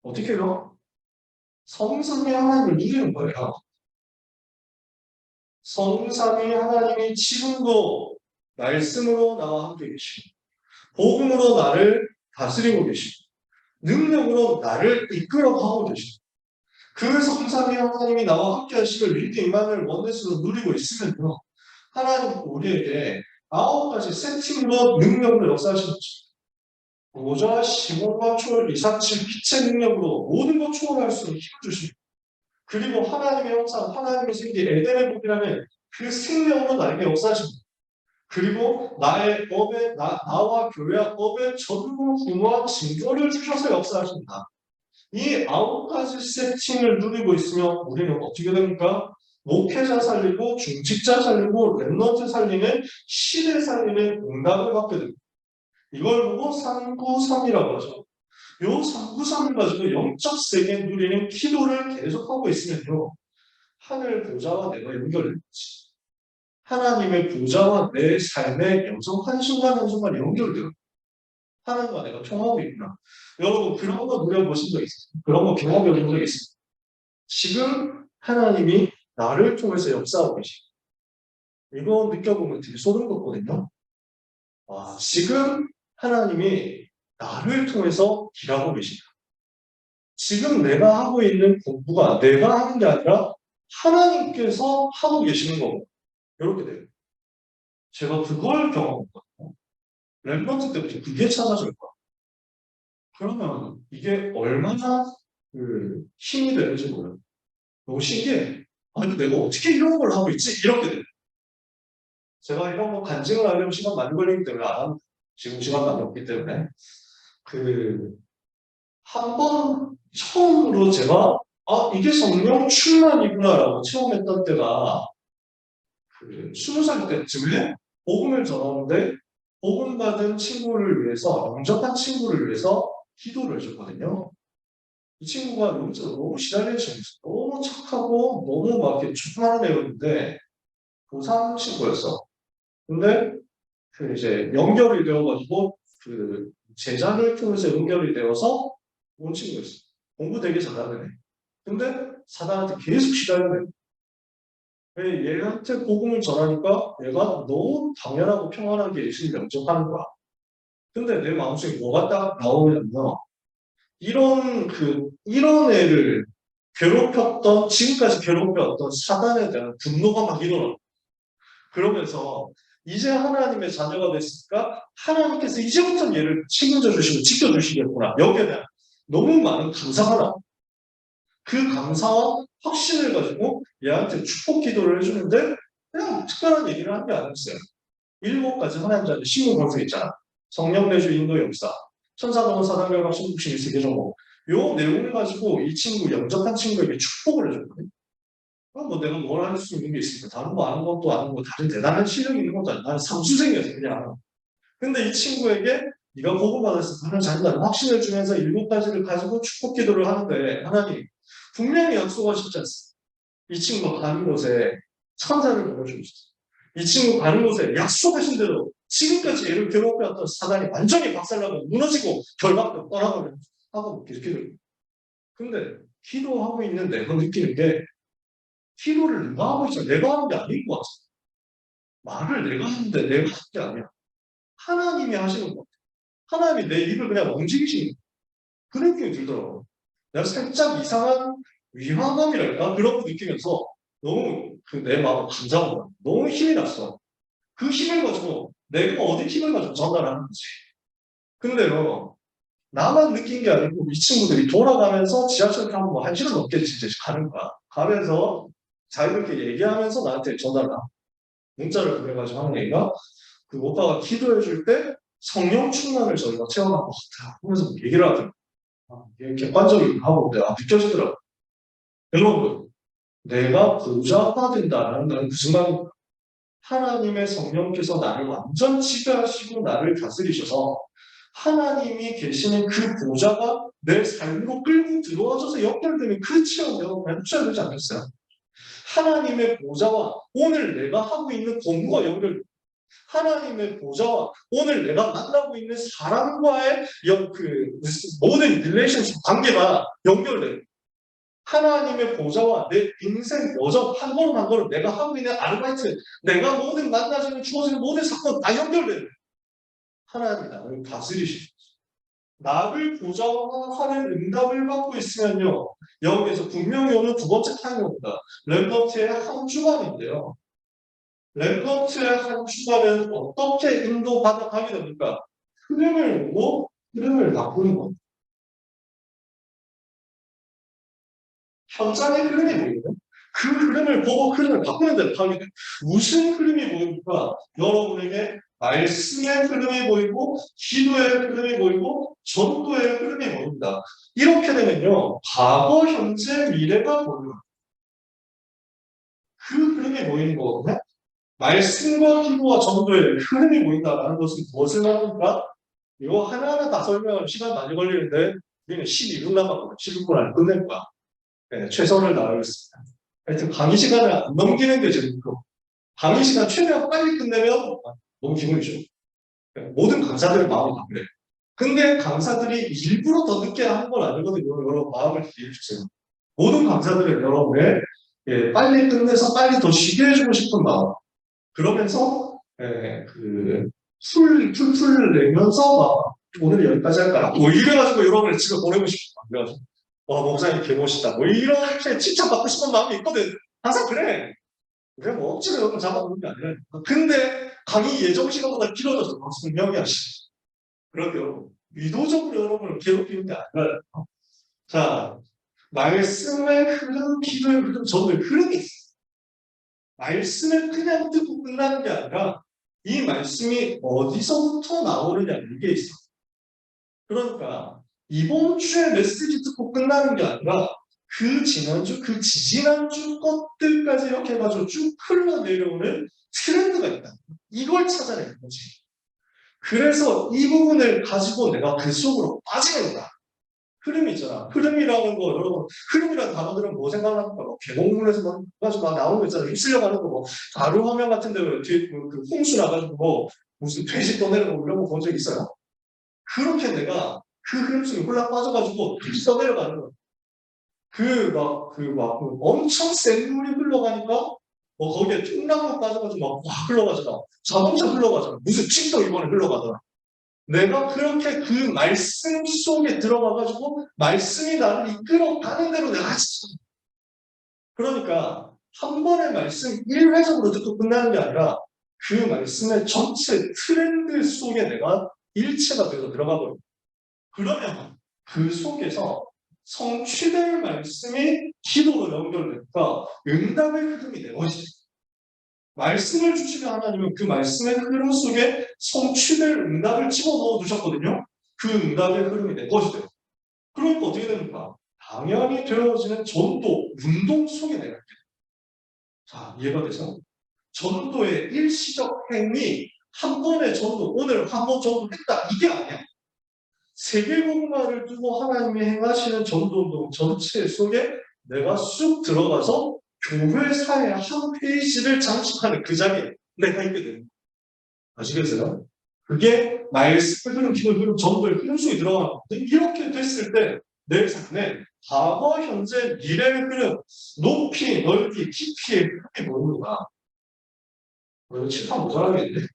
어떻게 해요? 성삼위 하나님을 누리는 거예요. 성삼위 하나님이 지금도 말씀으로 나와 함께 계시고 복음으로 나를 다스리고 계시고 능력으로 나를 이끌어가고 계시고 그 성삼위 하나님이 나와 함께 하시길 이렇게 임만을 원내스로 누리고 있으면요. 하나님 우리에게 9가지 세팅으로 능력으로 역사하시는 거죠. 보좌, 시공과 초월, 이사칠, 빛의 능력으로 모든 것 초월할 수 있는 힘을 주십니다. 그리고 하나님의 형상, 하나님의 생기, 에덴의 복이라는 그 생명으로 나에게 역사하십니다. 그리고 나의 법에, 나와 교회와 법에 전부 부모와 징조를 주셔서 역사하십니다. 이 9가지 세팅을 누리고 있으면 우리는 어떻게 됩니까? 목회자 살리고 중직자 살리고 렘넌트 살리는 시대 살리는 응답을 받게 됩니다. 이걸 보고 393이라고 하죠. 요 393을 가지고 영적 세계 누리는 기도를 계속하고 있으면요. 하늘 보좌와 내가 연결되지. 하나님의 보좌와 내 삶의 영성 한순간 한순간 연결돼요. 하나님과 내가 통하고 있구나. 여러분 그런 거 누려보신 적 있어요? 그런 거 경험해 본 적 있어요? 지금 하나님이 나를 통해서 역사하고 계시고 이거 느껴보면 되게 소름 돋거든요. 와, 지금 하나님이 나를 통해서 일하고 계신다. 지금 내가 하고 있는 공부가 내가 하는 게 아니라 하나님께서 하고 계시는 거고 이렇게 돼요. 제가 그걸 경험했거든요. 렘넌트 때부터 그게 찾아질 거야. 그러면 이게 얼마나 힘이 되는지 몰라요. 너무 신기해. 아니 내가 어떻게 이런 걸 하고 있지? 이렇게 돼요. 제가 이런 거 간증을 하려면 시간 많이 걸리기 때문에 안 합니다. 지금 시간 많이 없기 때문에 한 번 처음으로 제가 이게 성령 충만이구나라고 체험했던 때가 20살 때쯤에 복음을 전하는데 복음 받은 친구를 위해서 영접한 친구를 위해서 기도를 해줬거든요. 이 친구가 여기서 너무 시달리는 친구였어요. 너무 착하고 너무 막 이렇게 충만한 애였는데 고3 친구였어. 근데 이제 연결이 되어가지고 제자를 통해서 연결이 되어서 온 친구였어. 공부 되게 잘하는 애. 근데 사단한테 계속 시달리는 애. 얘한테 복음을 전하니까 얘가 너무 당연하고 평안하게 예수를 영접하는 거야. 근데 내 마음속에 뭐가 딱 나오냐면 이런 애를 지금까지 괴롭혔던 사단에 대한 분노가 막 일어나. 그러면서 이제 하나님의 자녀가 됐으니까 하나님께서 이제부터 얘를 책임져 주시고 지켜주시겠구나. 여기에 대한 너무 많은 감사가 나. 그 감사와 확신을 가지고 얘한테 축복 기도를 해주는데 그냥 특별한 얘기를 한 게 아니었어요. 7가지 하나님 자녀 신문 권세 있잖아. 성령 내주 인도 역사, 천사동원 사단결각 신국신 일세계 정보. 요 내용을 가지고 이 친구 영접한 친구에게 축복을 해줬거든요. 그럼 뭐 내가 뭘 할 수 있는 게 있습니까? 다른 거 아는 것도 아는 거 다른 대단한 실력이 있는 것도 아니야. 나는 삼수생이었어 그냥. 근데 이 친구에게 네가 복음받았을 때 하나님 자신다는 확신을 주면서 7가지를 가지고 축복 기도를 하는데 하나님 분명히 약속하셨지 않습니까? 이 친구가 가는 곳에 천사를 보내주셨어요. 이 친구 가는 곳에 약속하신 대로 지금까지 얘를 괴롭혀왔던 사단이 완전히 박살나고 무너지고 결박도 떠나버려 하고 이렇게 돼요. 근데 기도하고 있는 내가 느끼는 게 기도를 내가 하고 있어. 내가 하는 게 아닌 것 같아. 말을 내가 하는데 내가 하는 게 아니야. 하나님이 하시는 것 같아. 하나님이 내 입을 그냥 움직이시는 그 느낌이 들더라고요. 내가 살짝 이상한 위화감이랄까? 그런 거 느끼면서 너무 내 마음 감사한 거야. 너무 힘이 났어. 그 힘을 가지고 내가 어디 힘을 가지고 전달하는 거지. 근데요, 나만 느낀 게 아니고 이 친구들이 돌아가면서 지하철 타고 뭐 1시간 넘게 이제 가는 거야. 가면서 자, 이렇게 얘기하면서 나한테 전화를 문자를 보내가지고 하는 얘기가 그 오빠가 기도해 줄 때 성령 충만을 저희가 체험한 것 같아 하면서 얘기를 하더라고요. 이게 객관적이고 하고 내가 느껴지더라고요. 여러분, 내가 보좌가 된다는 건 무슨 말입니까? 하나님의 성령께서 나를 완전 지배하시고 나를 다스리셔서 하나님이 계시는 그 보좌가 내 삶으로 끌고 들어와줘서 연결되는 그 체험이 여러분 해줘야 되지 않겠어요? 하나님의 보좌와 오늘 내가 하고 있는 공부가 연결, 하나님의 보좌와 오늘 내가 만나고 있는 사람과의 모든 릴레이션십 관계가 연결돼요. 하나님의 보좌와 내 인생 여정 한 걸음 한 걸음 내가 하고 있는 아르바이트, 내가 모든 만나지는 주어지는 모든 사건 다 연결돼요. 하나님이 나를 다스리시죠. 나를 보좌하는 응답을 받고 있으면요. 여기에서 분명히 오는 두 번째 타임입니다. 렘넌트의 한 주간인데요. 렘넌트의 한 주간은 어떻게 인도받아 가게 됩니까? 흐름을 보고 흐름을 바꾸는 겁니다. 현장의 흐름이 보이거든. 그 흐름을 보고 흐름을 바꾸는 데로 가게 돼. 무슨 흐름이 보입니까? 여러분에게 말씀의 흐름이 보이고 기도의 흐름이 보이고 전도의 흐름이 보입니다. 이렇게 되면요. 과거, 현재, 미래가 보여요. 그 흐름이 보이는 거거든요. 말씀과 기도와 전도의 흐름이 보인다는 것은 무엇을 말합니까? 이거 하나하나 다 설명하면 시간 많이 걸리는데 우리는 12분 남았거든요. 12분 안에 끝낼 거야. 네, 최선을 다하겠습니다. 하여튼 강의 시간을 안 넘기는 게 제일 좋고 강의 시간 최대한 빨리 끝내면 너무 기분이 좋아요. 모든 강사들의 마음이 다 그래요. 근데 강사들이 일부러 더 늦게 하는 건 아니거든요. 여러분 마음을 이해해 주세요. 모든 강사들은 여러분의 빨리 끝내서 빨리 더 쉬게 해주고 싶은 마음. 그러면서 풀 내면서 막 오늘 여기까지 할까? 뭐 이래가지고 여러분을 집에 보내고 싶어. 그래가지고 목사님 개멋있다. 뭐 이렇게 칭찬받고 싶은 마음이 있거든. 항상 그래. 그래 뭐 억지로 여러분 잡아보는 게 아니라. 근데 강의 예정 시간보다 길어져서 분명히 하시죠. 그런데 여러분 의도적으로 여러분을 괴롭히는 게 아니라 자 말씀의 흐름, 기도의 흐름, 전도의 흐름이 있어요. 말씀을 그냥 듣고 끝나는 게 아니라 이 말씀이 어디서부터 나오느냐 이게 있어. 그러니까 이번 주에 메시지 듣고 끝나는 게 아니라 그 지난주, 그 지지난주 것들까지 이렇게 해가지고 쭉 흘러내려오는 트렌드가 있다. 이걸 찾아내는 거지. 그래서 이 부분을 가지고 내가 그 속으로 빠지는 거야. 흐름이 있잖아. 흐름이라는 거, 여러분, 흐름이라는 단어들은 뭐 생각합니까? 뭐 개봉문에서 막, 막 나오는 거 있잖아. 휩쓸려 가는 거, 뭐, 가루 화면 같은 데 뒤에 그 홍수 나가지고 뭐, 무슨 돼지 떠내는 거 이런 거 본 적 있어요? 그렇게 내가 그 흐름 속에 홀라 빠져가지고 떠내려가는 거야. 엄청 센 물이 흘러가니까, 거기에 쭉 빠져가지고 막 흘러가잖아. 자동차 흘러가잖아. 무슨 칙도 이번에 흘러가더라. 내가 그렇게 그 말씀 속에 들어가가지고 말씀이 나를 이끌어가는 대로 내가 하지. 그러니까 한 번의 말씀 1회적으로 듣고 끝나는 게 아니라 그 말씀의 전체 트렌드 속에 내가 일체가 되어 들어가 버려. 그러면 그 속에서 성취될 말씀이 기도로 연결되니까 응답의 흐름이 되어지죠. 말씀을 주시면 하나님은 그 말씀의 흐름 속에 성취될 응답을 집어넣어 두셨거든요. 그 응답의 흐름이 내 것이 돼요. 그러니까 어떻게 됩니까? 당연히 되어지는 전도, 운동 속에 내가 있게 돼요. 자, 이해가 되죠? 전도의 일시적 행위, 한 번의 전도, 오늘 한 번 전도했다. 이게 아니야. 세계복음화를 두고 하나님이 행하시는 전도운동 전체 속에 내가 쑥 들어가서 교회 사회 한 페이지를 장식하는 그 자리에 내가 있게 됩니다. 아시겠어요? 그게 말씀의 흐름, 기도의 흐름, 전도의 흐름 속에 들어가는 거거든요. 이렇게 됐을 때 내 삶에 과거, 현재, 미래의 흐름, 높이, 넓이, 깊이의 흐름이 보이는 거야. 칠판 모자라겠는데?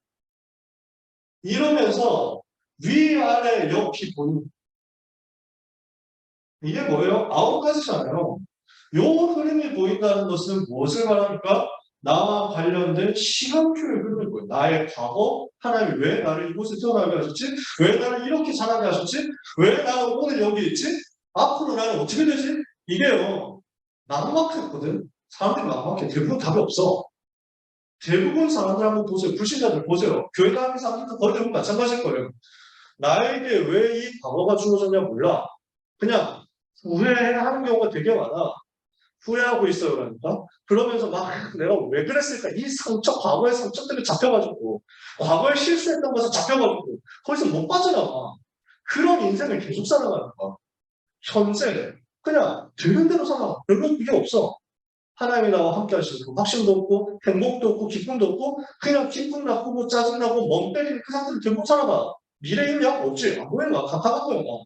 이러면서 위아래 옆이 보이는 이게 뭐예요? 9가지잖아요. 요 흐름이 보인다는 것은 무엇을 말합니까? 나와 관련된 시간표의 흐름을 보여요. 나의 과거, 하나님이 왜 나를 이곳에 태어나게 하셨지? 왜 나를 이렇게 자라게 하셨지? 왜 나는 오늘 여기 있지? 앞으로 나는 어떻게 되지? 이게요. 낙막했거든. 사람들이 막막해. 대부분 답이 없어. 대부분 사람들 한번 보세요. 불신자들 보세요. 교회 다니는 사람들도 거의 대부분 마찬가지일 거예요. 나에게 왜 이 과거가 주어졌냐 몰라. 그냥 후회하는 경우가 되게 많아. 후회하고 있어요, 그러니까. 그러면서 막 내가 왜 그랬을까? 이 상처, 과거의 상처 때문에 잡혀가지고, 과거에 실수했던 것에 잡혀가지고, 거기서 못 빠져나와. 그런 인생을 계속 살아가는 거야. 현재, 그냥 되는 대로 살아. 별로 그게 없어. 하나님이 나와 함께 하시고, 확신도 없고, 행복도 없고, 기쁨도 없고, 그냥 기분 나쁘고, 짜증나고, 멍 때리는 그 상태를 계속 살아가. 미래 힘이 없지. 안 보이는 거야. 각각한 거야.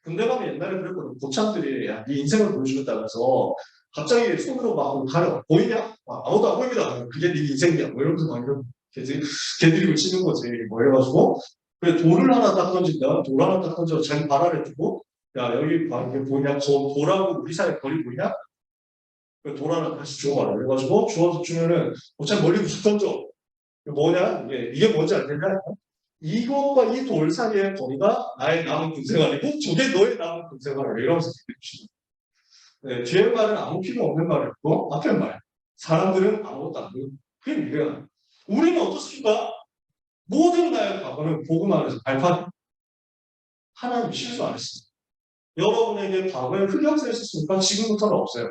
군대 가면 옛날에 그랬거든. 고참들이 야, 네 인생을 보여주겠다면서 갑자기 손으로 막 가려. 보이냐? 아무도 안 보입니다. 그게 네 인생이야. 뭐 이러면서 막 이런 개드립을 치는 거지. 뭐 해가지고 그래 돌을 하나 딱 던진다. 돌 하나 딱 던져 자기 발 아래 두고 야 여기 봐 이게 보이냐? 돌하고 우리 사이 거리 보이냐? 돌 하나 다시 주워봐라. 그래가지고 주워서 주면은 어차피 멀리 쭉 던져. 뭐냐? 이게 뭔지 알겠냐? 이것과 이 돌 사이의 거리가 나의 남은 군생활이고 저게 너의 남은 군생활이야. 이러면서 얘기해주시는 네, 뒤에 말은 아무 필요 없는 말이었고 앞에 말. 사람들은 아무것도 안 보고 그게 미래야. 우리는 어떻습니까? 모든 나의 과거는 복음 안에서 발판. 하나님 실수 안 했습니다. 여러분에게 과거에 흑역사 있었습니까? 지금부터는 없어요.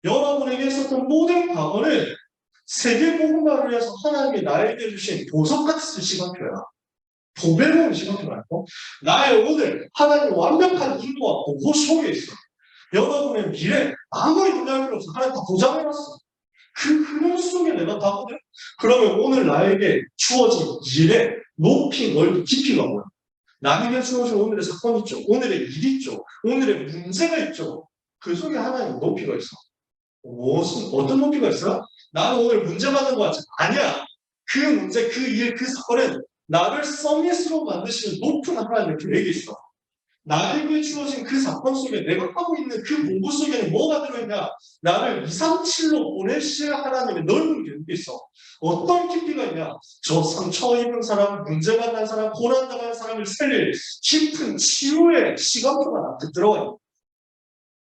여러분에게 있었던 모든 과거는 세계 복음화를 위해서 하나님이 나에게 주신 보석 같은 시간표야. 도배로운 시간표라고. 나의 오늘 하나님의 완벽한 인도와 보호 속에 있어. 여러분의 미래 아무리 고민할 필요 없어. 하나님 다 보장해놨어. 그 흐름 속에 내가 가거든. 그러면 오늘 나에게 주어진 일의 높이, 넓이, 깊이가 뭐야? 나에게 주어진 오늘의 사건 있죠. 오늘의 일 있죠. 오늘의 문제가 있죠. 그 속에 하나님의 높이가 있어. 무슨 어떤 높이가 있어? 나는 오늘 문제 받는 거 같지? 아니야. 그 문제, 그 일, 그 사건은 나를 서밋으로 만드시는 높은 하나님의 계획이 있어. 나에게 주어진 그 사건 속에 내가 하고 있는 그 공부 속에는 뭐가 들어있냐? 나를 2, 3, 7로 보내실 하나님의 넓은 계획이 있어. 어떤 깊이가 있냐? 저 상처 입은 사람, 문제가 난 사람, 고난당한 사람을 살릴 깊은 치유의 시간표가 나한테 들어가 있어.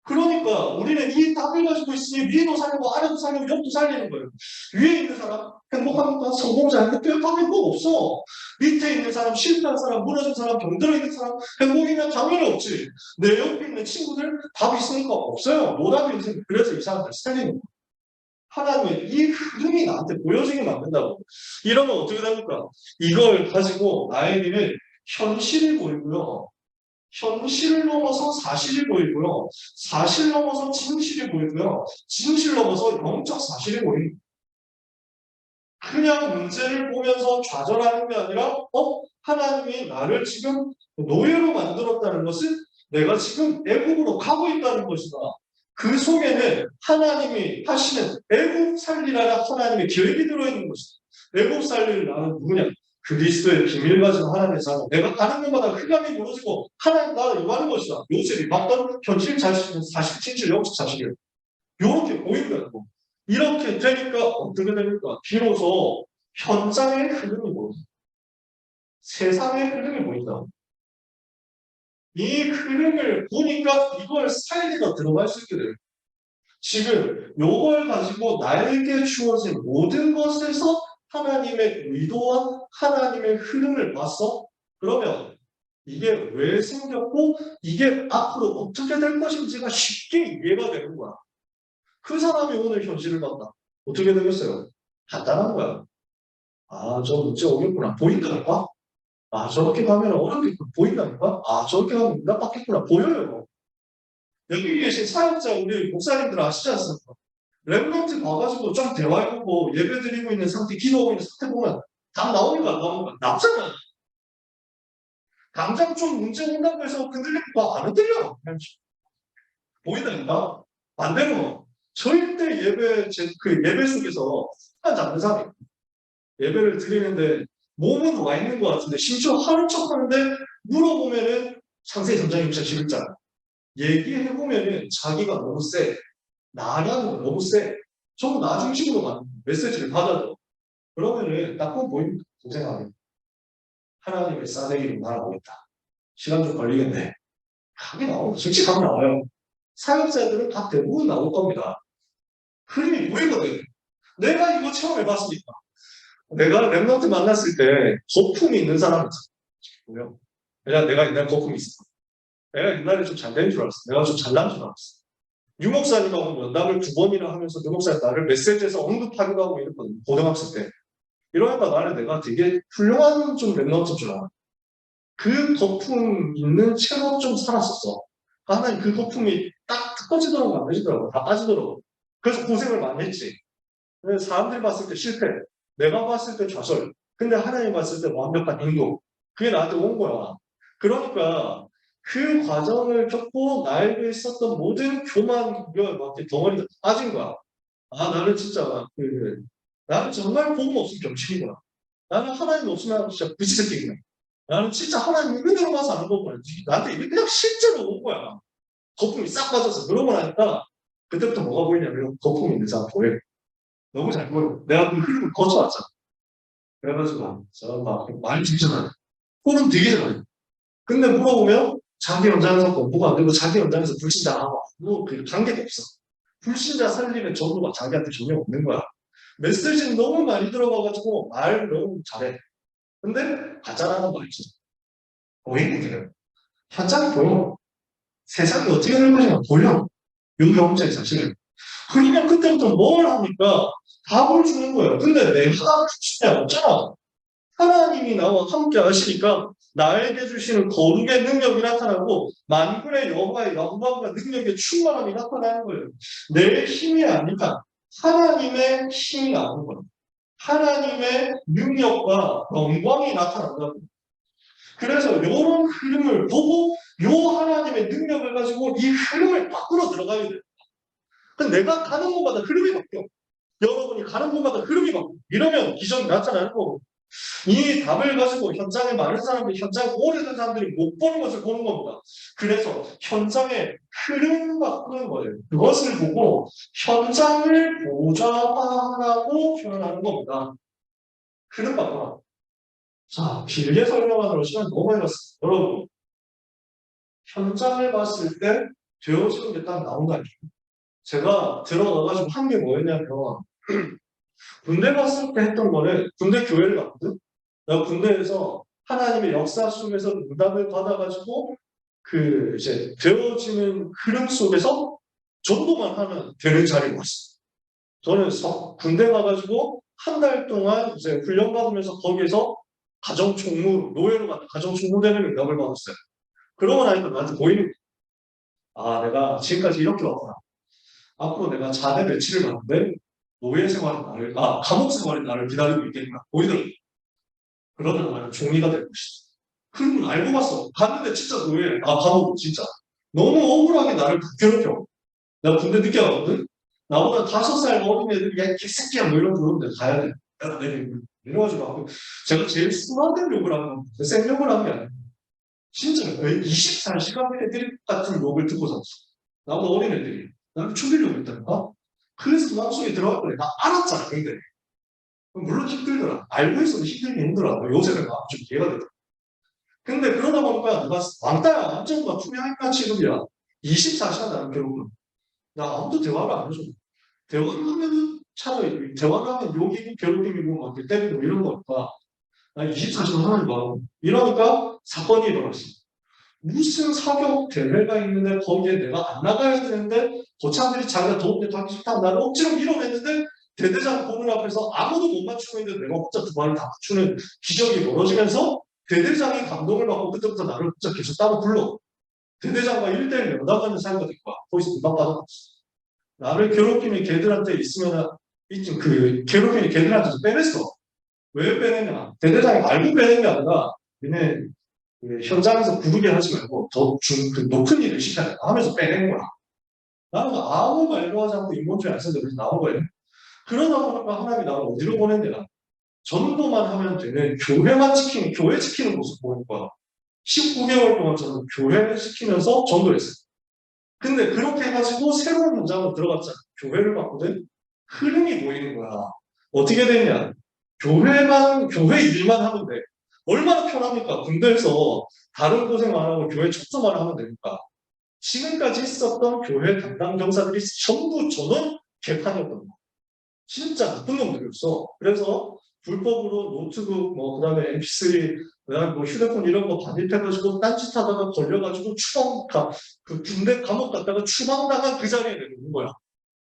그러니까 우리는 이 답을 가지고 있으니 위에도 살리고 아래도 살리고 옆도 살리는 거예요. 위에 있는 사람 행복합니까? 성공자 행복해? 행복 없어. 밑에 있는 사람 실패한 사람 무너진 사람 병들어 있는 사람 행복이면 당연히 없지. 내 옆에 있는 친구들 답이 있으니까 없어요. 노답이 인생. 그래서 이 사람들 살리는 거예요. 하나님의 이 흐름이 나한테 보여지게 만든다고. 이러면 어떻게 됩니까? 이걸 가지고 나에게는 현실이 보이고요. 현실을 넘어서 사실이 보이고요. 사실 넘어서 진실이 보이고요. 진실 넘어서 영적 사실이 보입니다. 그냥 문제를 보면서 좌절하는 게 아니라 하나님이 나를 지금 노예로 만들었다는 것은 내가 지금 애국으로 가고 있다는 것이다. 그 속에는 하나님이 하시는 애국 살리라는 하나님의 계획이 들어있는 것이다. 애국 살리는 나는 누구냐? 그리스도의 비밀 가진 하나님의 사람. 내가 가는 곳마다 흑암이 무너지고 하나님 나를 임하는 것이다. 요셉이 봤던 현실 사실 진실 영적 사실이에요. 이렇게 보인다고. 이렇게 되니까 어떻게 됩니까? 비로소 현장의 흐름이 보인다. 세상의 흐름이 보인다. 이 흐름을 보니까 이걸 살리러 들어갈 수 있게 돼요. 지금 이걸 가지고 나에게 주어진 모든 것에서 하나님의 의도와 하나님의 흐름을 봤어? 그러면 이게 왜 생겼고 이게 앞으로 어떻게 될 것인지가 쉽게 이해가 되는 거야. 그 사람이 오늘 현실을 봤다. 어떻게 되겠어요? 간단한 거야. 아, 저 문제 오겠구나. 보인다니까? 아, 저렇게 가면 어렵겠구나. 보인다니까? 아, 저렇게 가면 문 닫겠구나. 보여요. 여기 계신 사역자 우리 목사님들 아시지 않습니까? 랩런트 가가지고 좀 대화해보고 예배 드리고 있는 상태, 기도하고 있는 상태 보면 답 나오니까 안 나오니까 나잖아. 당장 좀 문제 온다고 해서 흔들리니까 안 흔들려. 보인다니까? 반대로 절대 그 예배 속에서 시간 잡는 사람이 예배를 드리는데 몸은 와 있는 것 같은데 심지어 하는 척 하는데 물어보면은 상세 전장님 진짜 지극잖아. 얘기해보면은 자기가 너무 세. 나라는 거 너무 세. 전부 나 중심으로 메시지를 받아도 그러면은 딱 그거 보입니다. 고생하게. 하나님의 싸대기로 날아오고 있다. 시간 좀 걸리겠네. 답이 나오고 솔직히 답이 나와요. 사역자들은 다 대부분 나올 겁니다. 흐름이 보이거든. 내가 이거 처음 해봤으니까. 내가 랩런트 만났을 때 거품이 있는 사람 있었고요. 왜냐면 내가 옛날에 거품이 있었어. 내가 옛날에 좀 잘 된 줄 알았어. 내가 좀 잘난 줄 알았어. 유목사님하고 면담을 2번이나 하면서 유목사님 나를 메시지에서 언급하기도 하고 이랬거든. 고등학생 때. 이러니까 나는 내가 되게 훌륭한 좀 랩런트인 줄 알아. 그 거품 있는 채로 좀 살았었어. 하나님 그 거품이 딱 터지더라고 안 되지더라고. 다 빠지더라고. 그래서 고생을 많이 했지. 그래서 사람들이 봤을 때 실패. 내가 봤을 때 좌절. 근데 하나님 봤을 때 완벽한 인도. 그게 나한테 온 거야. 그러니까 그 과정을 겪고 나에게 있었던 모든 교만, 막 덩어리가 빠진 거야. 아, 나는 진짜, 나는 정말 복음 없으면 병신이구나. 나는 하나님 없으면 진짜 부지 새끼구나. 나는 진짜 하나님 은혜로 봐서 안 거구나. 나한테 이게 그냥 실제로 온 거야. 거품이 싹 빠져서 그러고 나니까 그때부터 뭐가 보이냐면 거품이 있는 사람 보여. 너무 잘 보여. 내가 그 흐름을 거쳐왔잖아. 그래가지고 제가 막 많이 진짜나요. 꼴은 되게 잘해요. 근데 물어보면 자기 연장에서 공부가 안 되고 자기 연장에서 불신자하고 그 관계가 없어. 불신자 살리는 전부가 자기한테 전혀 없는 거야. 메시지는 너무 많이 들어가가지고 말 너무 잘해. 근데 가짜라는 거 알지? 보이거든요. 현장이 보여. 세상이 어떻게 되는 것인가 보여. 유명자의 사실은. 그러면 그때부터 뭘 합니까? 답을 주는 거예요. 근데 내가 답을 줄수 없잖아. 하나님이 나와 함께 하시니까 나에게 주시는 거룩의 능력이 나타나고 만군의 여호와의 영광과 능력의 충만함이 나타나는 거예요. 내 힘이 아니라 하나님의 힘이 나오는 거예요. 하나님의 능력과 영광이 나타난다고. 그래서 이런 흐름을 보고 요 하나님의 능력을 가지고 이 흐름을 바꾸러 들어가야 돼요. 내가 가는 곳마다 흐름이 바뀌어. 여러분이 가는 곳마다 흐름이 바뀌어. 이러면 기적이 나타나는 거고. 이 답을 가지고 현장에 많은 사람들이, 현장에 오래된 사람들이 못 보는 것을 보는 겁니다. 그래서 현장의 흐름 바꾸는 거예요. 그것을 보고 현장을 보좌화하라고 표현하는 겁니다. 흐름 바꾸라. 자, 길게 설명하느라 시간이 너무 많이 갔어요. 여러분, 현장을 봤을 때 되어지는 게 딱 나온다니까. 제가 들어가가지고 한 게 뭐였냐면, 군대 갔을 때 했던 거를, 군대 교회를 갔거든? 내가 군대에서 하나님의 역사 속에서 응답을 받아가지고, 이제 되어지는 흐름 속에서 전도만 하면 되는 자리로 왔어. 저는 군대 가가지고 한 달 동안 이제 훈련 받으면서 거기에서 가정총무, 노예로 갔다 가정총무 되는 응답을 받았어요. 그러고 나니까 나한테 보이는 거야. 아, 내가 지금까지 이렇게 왔구나. 앞으로 내가 자대 배치를 받는데 노예 생활이 나를, 감옥 생활이 나를 기다리고 있겠구나. 보이더라고. 그러다 나는 종리가 될 것이다. 그걸 알고 봤어. 갔는데 진짜 노예, 감옥 진짜. 너무 억울하게 나를 괴롭혀. 내가 군대 늦게 가거든? 나보다 5살 어린 애들이, 야, 개새끼야, 뭐 이런 그러는데 가야 돼. 야, 이래가지고 하고. 제가 제일 순화된 욕을 하는 건, 생욕을 하는 게 아니에요. 진짜 24시간 애들 같은 욕을 듣고 샀어. 나보다 어린 애들이. 나를 죽이려고 했다니까? 그래서 마음속에 들어갈 거래. 나 알았잖아, 근데. 물론 힘들더라. 알고 있어도 힘들긴 힘들어. 요새는 좀 이해가 되더라. 근데 그러다 보니까 누가 왕따야, 완전 막 투명인간 취급이야. 24시간 나는 괴롭고. 나 아무도 대화를 안 해줘. 대화를 하면은 차라리, 대화를 하면 욕이고 괴롭힘이고 막 때리고 이런 거니까. 나 24시간 하는 거야. 이러니까 사건이 일어났어. 무슨 사격 대회가 있는데 거기에 내가 안 나가야 되는데 고참들이 자기가 도움을 하기 싫다고 나를 억지로 밀어냈는데 대대장 보는 앞에서 아무도 못 맞추고 있는데 내가 혼자 두 발을 다 맞추는 기적이 벌어지면서 대대장이 감동을 받고 그때부터 나를 혼자 계속 따로 불러. 대대장과 1대1 면담하는 사이가 될 거야. 거기서 금방 받아봤어. 나를 괴롭힘이 걔들한테 있으면 괴롭힘이 걔들한테서 빼냈어. 왜 빼내냐? 대대장이 알고 빼낸 게 아니라 얘네 현장에서 구르게 하지 말고 높은 일을 시켜야 돼. 하면서 빼낸 거야. 나는 아무 말도 하지 않고 인본주의 안 쓰는데 그래서 나온 거예요. 그러다 보니까 하나님이 나를 어디로 보낸대나? 전도만 하면 되는 교회 지키는 모습 보는 거야. 19개월 동안 저는 교회를 지키면서 전도했어요. 근데 그렇게 해가지고 새로운 현장으로 들어갔잖아. 교회를 봤거든? 흐름이 보이는 거야. 어떻게 되냐? 교회 일만 하면 돼. 얼마나 편합니까? 군대에서 다른 고생 안 하고 교회 축소만 하면 되니까. 지금까지 있었던 교회 담당 병사들이 전부 전원 개판이었던 거야. 진짜 나쁜 놈들이었어. 그래서 불법으로 노트북, 뭐, 그 다음에 MP3, 그 다음에 뭐 휴대폰 이런 거 반입해가지고 딴짓하다가 걸려가지고 그 군대 감옥 갔다가 추방당한 그 자리에 내는 거야.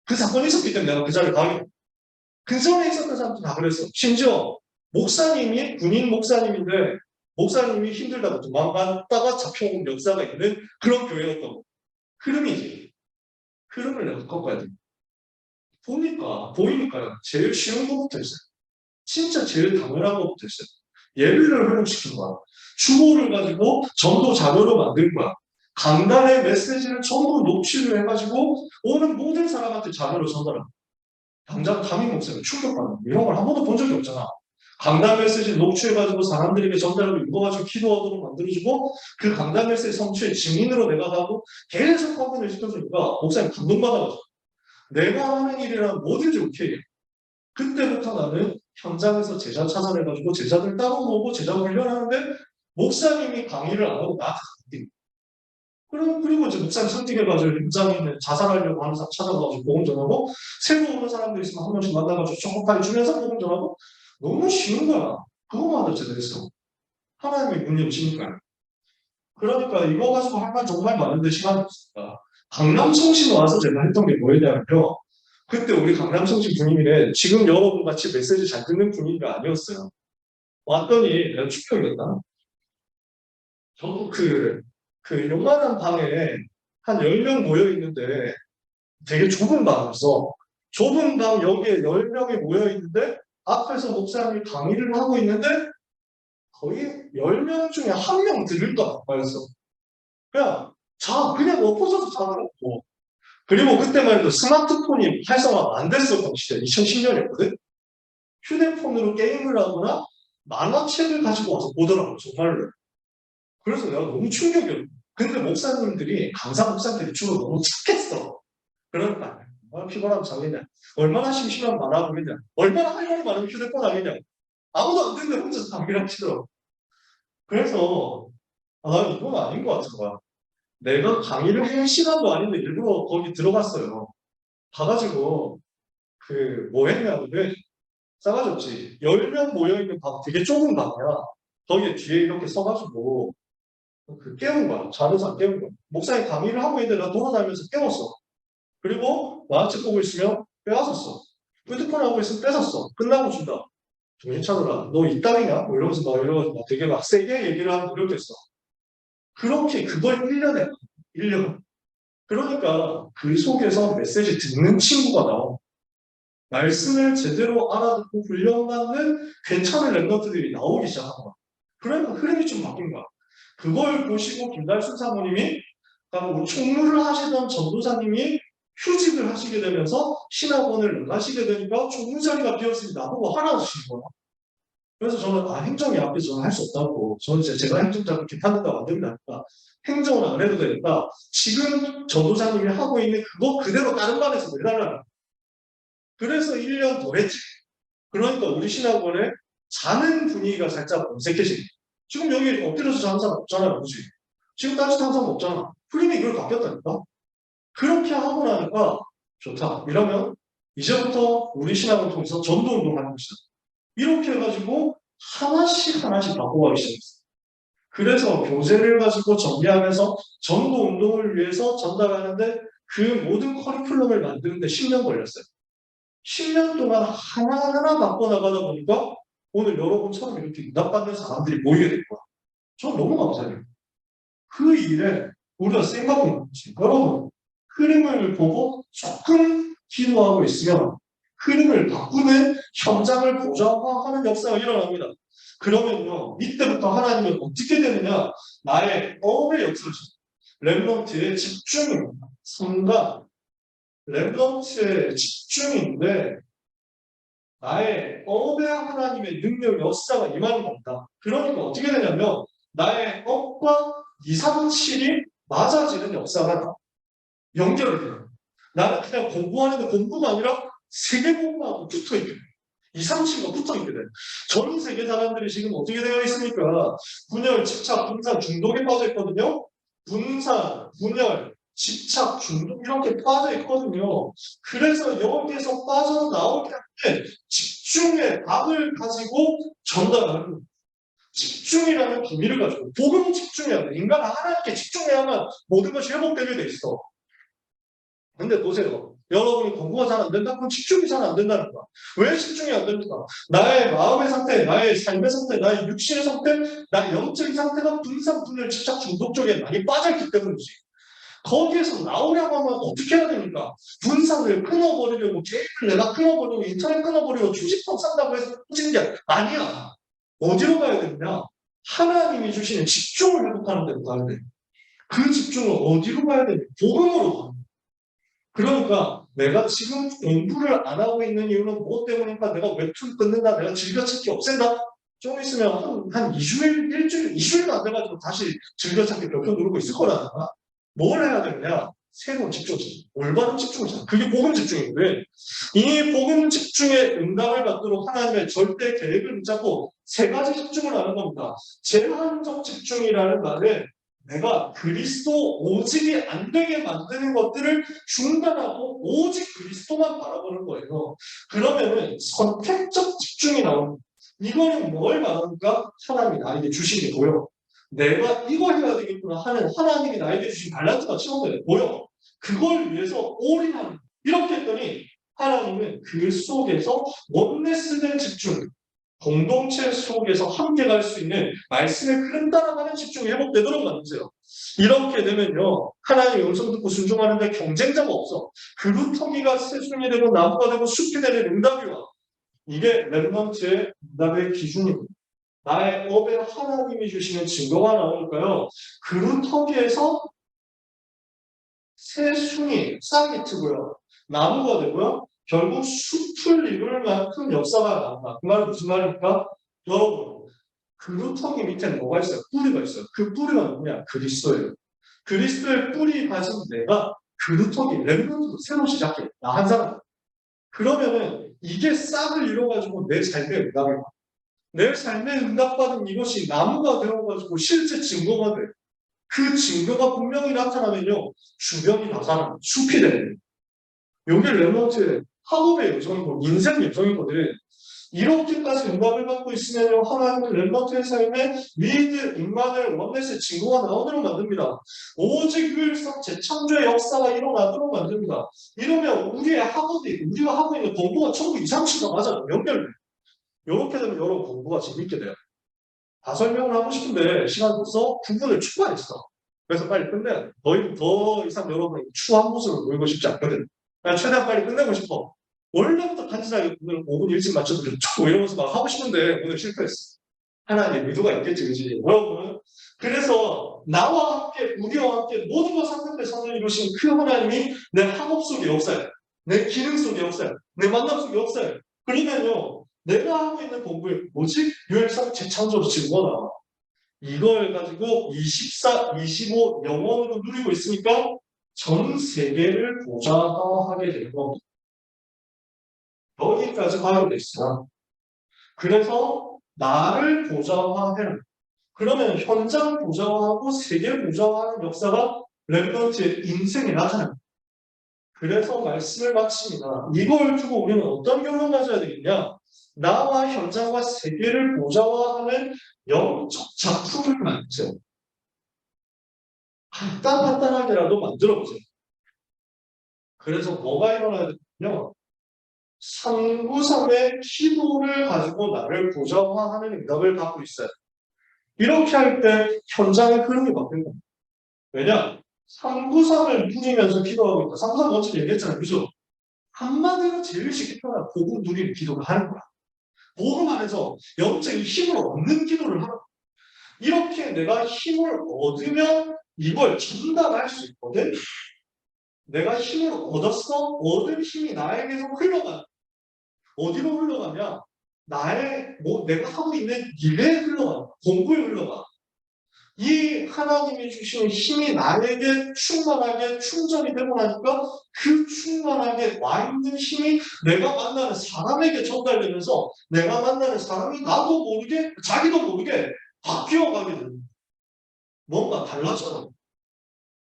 그 사건이 있었기 때문에 내가 그 자리에 가게. 그 전에 있었던 사람도 다 그랬어. 심지어 목사님이 군인 목사님인데 목사님이 힘들다고 도망갔다가 잡혀온 역사가 있는 그런 교회였던 거. 흐름이지. 흐름을 내가 꺾어야 돼. 보이니까요. 제일 쉬운 것부터 했어요. 진짜 제일 당연한 것부터 했어요. 예배를 회복시킨 거야. 추모를 가지고 전도 자료로 만든 거야. 강단의 메시지를 전부 녹취를 해가지고 오는 모든 사람한테 자료로 전달한 거야. 당장 담임 목사님 충격받는 거. 이런 걸 한 번도 본 적이 없잖아. 강단 메시지 녹취해가지고 사람들에게 전달하고 읽어가지고 키워드로 만들어주고 그 강단 메시지 성취의 증인으로 내가 가고 계속 확인을 시켜주니까 목사님 감동받아가지고 내가 하는 일이란 뭐든지 오케이. 그때부터 나는 현장에서 제자 찾아내가지고 제자들 따로 모으고 제자 훈련하는데 목사님이 강의를 안 하고 나한테 강의. 그리고 이제 목사님 선택해가지고 현장에 있는 자살하려고 하는 사람 찾아가가지고 복음 전하고 새로 오는 사람들 있으면 한 명씩 만나가지고 초코파이 주면서 복음 전하고 너무 쉬운 거야. 그거만 하도 제대로 했어. 하나님이 문 여시니까요. 그러니까 이거 가지고 할 말 정말 많은데 시간이 없으니까 강남성신 와서 제가 했던 게 뭐였냐면요. 그때 우리 강남성신 분위기는 지금 여러분 같이 메시지 잘 듣는 분위기가 아니었어요. 왔더니 내가 충격이었다. 저도 요만한 방에 한 10명 모여 있는데 되게 좁은 방이었어. 좁은 방 여기에 10명이 모여 있는데 앞에서 목사님이 강의를 하고 있는데 거의 10명 중에 1명 들을까 봐였어. 그냥 엎어져서 자더라고. 그리고 그때만 해도 스마트폰이 활성화가 안 됐었던 시절, 2010년이었거든? 휴대폰으로 게임을 하거나 만화책을 가지고 와서 보더라고, 정말로. 그래서 내가 너무 충격이었어. 근데 목사님들이, 강사 목사님들이 주로 너무 착했어. 그러니까, 얼마나 피곤하면 자겠냐. 얼마나 심심하면 만화 보겠냐. 얼마나 할 말이 많으면 휴대폰 하겠냐. 아무도 안 되는데 혼자서 담배랑 치더라고. 그래서, 난 이건 아닌 것 같은 거야. 내가 강의를 할 시간도 아닌데 일부러 거기 들어갔어요. 가가지고 뭐 했냐면 싸가지 없지. 10명 모여있는 방 되게 좁은 방이야. 거기에 뒤에 이렇게 서가지고 깨운 거야. 자면서 안 깨운 거야. 목사님 강의를 하고 있는데 나 돌아다니면서 깨웠어. 그리고 만화책 보고 있으면 빼앗았어. 휴대폰 하고 있으면 뺏었어. 끝나고 준다. 정신 차려라. 너 이따위냐? 뭐 이러면서 막 되게 막 세게 얘기를 하고 노력했어. 그렇게 그걸 1년에 1년. 그러니까 그 속에서 메시지 듣는 친구가 나오고 말씀을 제대로 알아듣고 훈련받는 괜찮은 랩런트들이 나오기 시작한 거야. 그러니까 흐름이 좀 바뀐 거야. 그걸 보시고 김달순 사모님이 총무를 하시던 전도사님이 휴직을 하시게 되면서 신학원을 나가시게 되니까 총무 자리가 비었습니다 하고 하나 주시는 거야. 그래서 저는 행정이 앞에서 저는 할 수 없다고. 저는 제가 행정자 그렇게 판단하면 안 된다. 행정은 안 해도 되니까 지금 전도사님이 하고 있는 그거 그대로 다른 반에서 내달라는. 그래서 1년 더 했지. 그러니까 우리 신학원에 자는 분위기가 살짝 어색해지고 지금 여기 엎드려서 자는 사람 없잖아요. 그지? 지금 딴짓하는 사람 없잖아. 흐름이 이걸 바뀌었다니까. 그렇게 하고 나니까 좋다. 이러면 이제부터 우리 신학원 통해서 전도 운동을 하는 것이다. 이렇게 해가지고 하나씩 바꿔가기 시작했어요. 그래서 교재를 가지고 정리하면서 전도 운동을 위해서 전달하는데 그 모든 커리큘럼을 만드는데 10년 걸렸어요. 10년 동안 하나하나 바꿔나가다 보니까 오늘 여러분처럼 이렇게 응답받는 사람들이 모이게 될 거야. 전 너무 감사해요. 그 일에 우리가 생각하는 거지. 여러분, 흐름을 보고 조금 기도하고 있으면 흐름을 바꾸는 현장을 보좌화하는 역사가 일어납니다. 그러면요, 이때부터 하나님은 어떻게 되느냐? 나의 업의 역사를 렘넌트의 집중입니다. 성과 렘넌트의 집중인데 나의 업의 하나님의 능력 역사가 임하는 겁니다. 그러니까 어떻게 되냐면 나의 업과 2, 3, 7이 맞아지는 역사가 연결이 돼요. 나는 그냥 공부하는데 공부가 아니라 세계 공부하고 붙어있게 돼요. 2, 3, 7과 붙어있게 돼요. 전 세계 사람들이 지금 어떻게 되어 있습니까? 분열, 집착, 분산, 중독에 빠져 있거든요. 분산, 분열, 집착, 중독 이렇게 빠져 있거든요. 그래서 여기에서 빠져나오기 때문에 집중의 답을 가지고 전달하는 거예요. 집중이라는 비밀을 가지고 복음 집중해야 돼. 인간은 하나님께 집중해야만 모든 것이 회복되게 돼 있어. 근데 보세요. 여러분이 공부가 잘 안 된다? 그럼 집중이 잘 안 된다는 거야. 왜 집중이 안 됩니까? 나의 마음의 상태, 나의 삶의 상태, 나의 육신의 상태, 나의 영적인 상태가 분산, 분열, 집착, 중독 쪽에 많이 빠져있기 때문이지. 거기에서 나오려고 하면 어떻게 해야 됩니까? 분산을 끊어버리려고, 게임을 내가 끊어버리고, 인터넷 끊어버리고, 주식통 산다고 해서 끊는 게 아니야. 어디로 가야 되느냐? 하나님이 주시는 집중을 회복하는 데로 가야 돼. 그 집중을 어디로 가야 되냐? 복음으로 가. 그러니까 내가 지금 공부를 안 하고 있는 이유는 무엇 때문인가? 내가 웹툰 끊는다, 내가 즐겨찾기 없앤다. 좀 있으면 한 2주일, 일주일, 2주일도 안 돼가지고 다시 즐겨찾기 몇 번 누르고 있을 거라. 뭘 해야 되느냐? 새로운 집중이잖아. 올바른 집중이잖아. 그게 복음 집중인데, 이 복음 집중의 응답을 받도록 하나님의 절대 계획을 붙잡고 세 가지 집중을 하는 겁니다. 제한적 집중이라는 말은 내가 그리스도 오직이 안 되게 만드는 것들을 중단하고 오직 그리스도만 바라보는 거예요. 그러면은 선택적 집중이 나오는, 이거는 뭘 말하는가? 하나님이 나에게 주신 게 보여. 내가 이거 해야 되겠구나 하는 하나님이 나에게 주신 달란트가 채워져요. 보여. 그걸 위해서 올인하는. 이렇게 했더니 하나님은 그 속에서 원네스된 집중, 공동체 속에서 함께 갈 수 있는 말씀의 흐름 따라가는 집중이 회복되도록 만드세요. 이렇게 되면요, 하나님의 음성 듣고 순종하는데 경쟁자가 없어. 그루터기가 새순이 되고 나무가 되고 숲이 되는 응답이 와. 이게 렘넌트의 응답의 기준입니다. 나의 업에 하나님이 주시는 증거가 나오니까요, 그루터기에서 새순이 싹이 트고요, 나무가 되고요, 결국 숲을 이룰 만큼 역사가 나온다. 그 말은 무슨 말입니까? 여러분, 그루터기 밑에는 뭐가 있어요? 뿌리가 있어요. 그 뿌리가 뭐냐? 그리스도예요. 그리스도의 뿌리 가진 내가 그루터기, 렘넌트도 새로 시작해. 나 한 사람. 그러면은 이게 싹을 이뤄가지고 내 삶의 응답이 와. 내 삶의 응답받은 이것이 나무가 되어가지고 실제 증거가 돼. 그 증거가 분명히 나타나면요, 주변이 나타나, 숲이 되는. 요게 렘넌트의 학업의 여정이고 인생 여정이거든. 이렇게까지 응답을 받고 있으면요, 하나님은 렘넌트의 삶에 미드, 임마늘, 원넷의 증거가 나오도록 만듭니다. 오직 율성 재창조의 역사가 일어나도록 만듭니다. 이러면 우리의 학업이, 우리가 하고 있는 공부가 전부 이상치가 맞아요. 연결돼. 이렇게 되면 여러분 공부가 재밌게 돼요. 다 설명을 하고 싶은데 시간이 없어 9분을 추가했어. 그래서 빨리 끝내야 돼. 더 이상 여러분 추한 모습을 보이고 싶지 않거든. 난 최대한 빨리 끝내고 싶어. 원래부터 간지나게 오늘 5분 일찍 맞춰드렸죠. 이러면서 막 하고 싶은데 오늘 실패했어. 하나님의 의도가 있겠지, 그지? 여러분. 그래서 나와 함께, 우리와 함께 모든 것을 한 군데 선을 이루신 그 하나님이 내 학업 속의 역사예요. 내 기능 속의 역사예요. 내 만남 속의 역사예요. 그러면요, 내가 하고 있는 공부에 오직 유일성 재창조로 증거가 나와. 이걸 가지고 24, 25 영원으로 누리고 있으니까 전 세계를 보좌하게 되는 겁니다. 여기까지 가게 됐어. 그래서 나를 보좌화해라. 그러면 현장 보좌화하고 세계 보좌화하는 역사가 렘넌트의 인생에 나타납니다. 그래서 말씀을 마칩니다. 이걸 두고 우리는 어떤 결론을 가져야 되겠냐? 나와 현장과 세계를 보좌화하는 영적 작품을 만드세요. 간단하게라도 만들어보세요. 그래서 뭐가 일어나야 되냐면 393의 기도를 가지고 나를 보좌화하는 응답을 받고 있어요. 이렇게 할 때 현장의 흐름이 바뀐다. 왜냐? 393을 누리면서 기도하고 있다. 393 먼저 얘기했잖아요. 그죠? 한마디로 제일 쉽게 표현하면 복음 누리는 기도를 하는 거야. 복음 안에서 영적인 힘을 얻는 기도를 하는 거야. 이렇게 내가 힘을 얻으면 이걸 전달할 수 있거든. 내가 힘을 얻었어. 얻은 힘이 나에게서 흘러가. 어디로 흘러가냐? 내가 하고 있는 일에 흘러가. 공부에 흘러가. 이 하나님이 주시는 힘이 나에게 충만하게 충전이 되고 나니까 그 충만하게 와 있는 힘이 내가 만나는 사람에게 전달되면서 내가 만나는 사람이 나도 모르게, 자기도 모르게 바뀌어가게 됩니다. 뭔가 달라져요.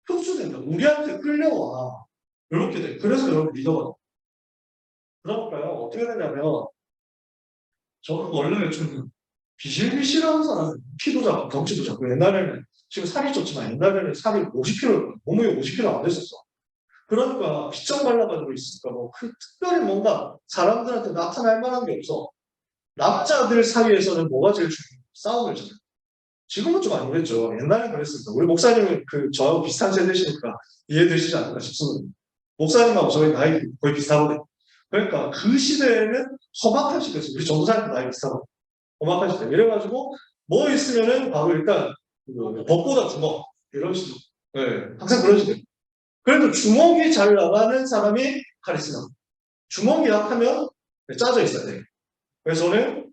흡수되는 흡수된다. 우리한테 끌려와. 이렇게 돼. 그래서 여러분 리더가 돼. 그러니까요. 어떻게 되냐면 저는 원래 좀 비실비실한 사람, 키도 작고 덩치도 작고 옛날에는 지금 살이 쪘지만 옛날에는 살이 50kg, 몸무게 50kg 안 됐었어. 그러니까 피쩍 말라가지고 있으니까 뭐 특별히 뭔가 사람들한테 나타날 만한 게 없어. 남자들 사이에서는 뭐가 제일 중요해? 싸움을 잖아. 지금은 좀 아니겠죠. 옛날엔 그랬습니다. 우리 목사님은 저하고 비슷한 세대시니까 이해되시지 않을까 싶습니다. 목사님하고 저희 나이 거의 비슷하거든요. 그러니까 그 시대에는 험악한 시대였어요. 우리 전도사님 나이 비슷하고 험악한 시대. 이래가지고 뭐 있으면은 바로 일단 법보다 주먹 이런 식으로. 네, 항상 그런 시대. 그래도 주먹이 잘 나가는 사람이 카리스마. 주먹이 약하면 짜져 있어야 돼. 그래서 저는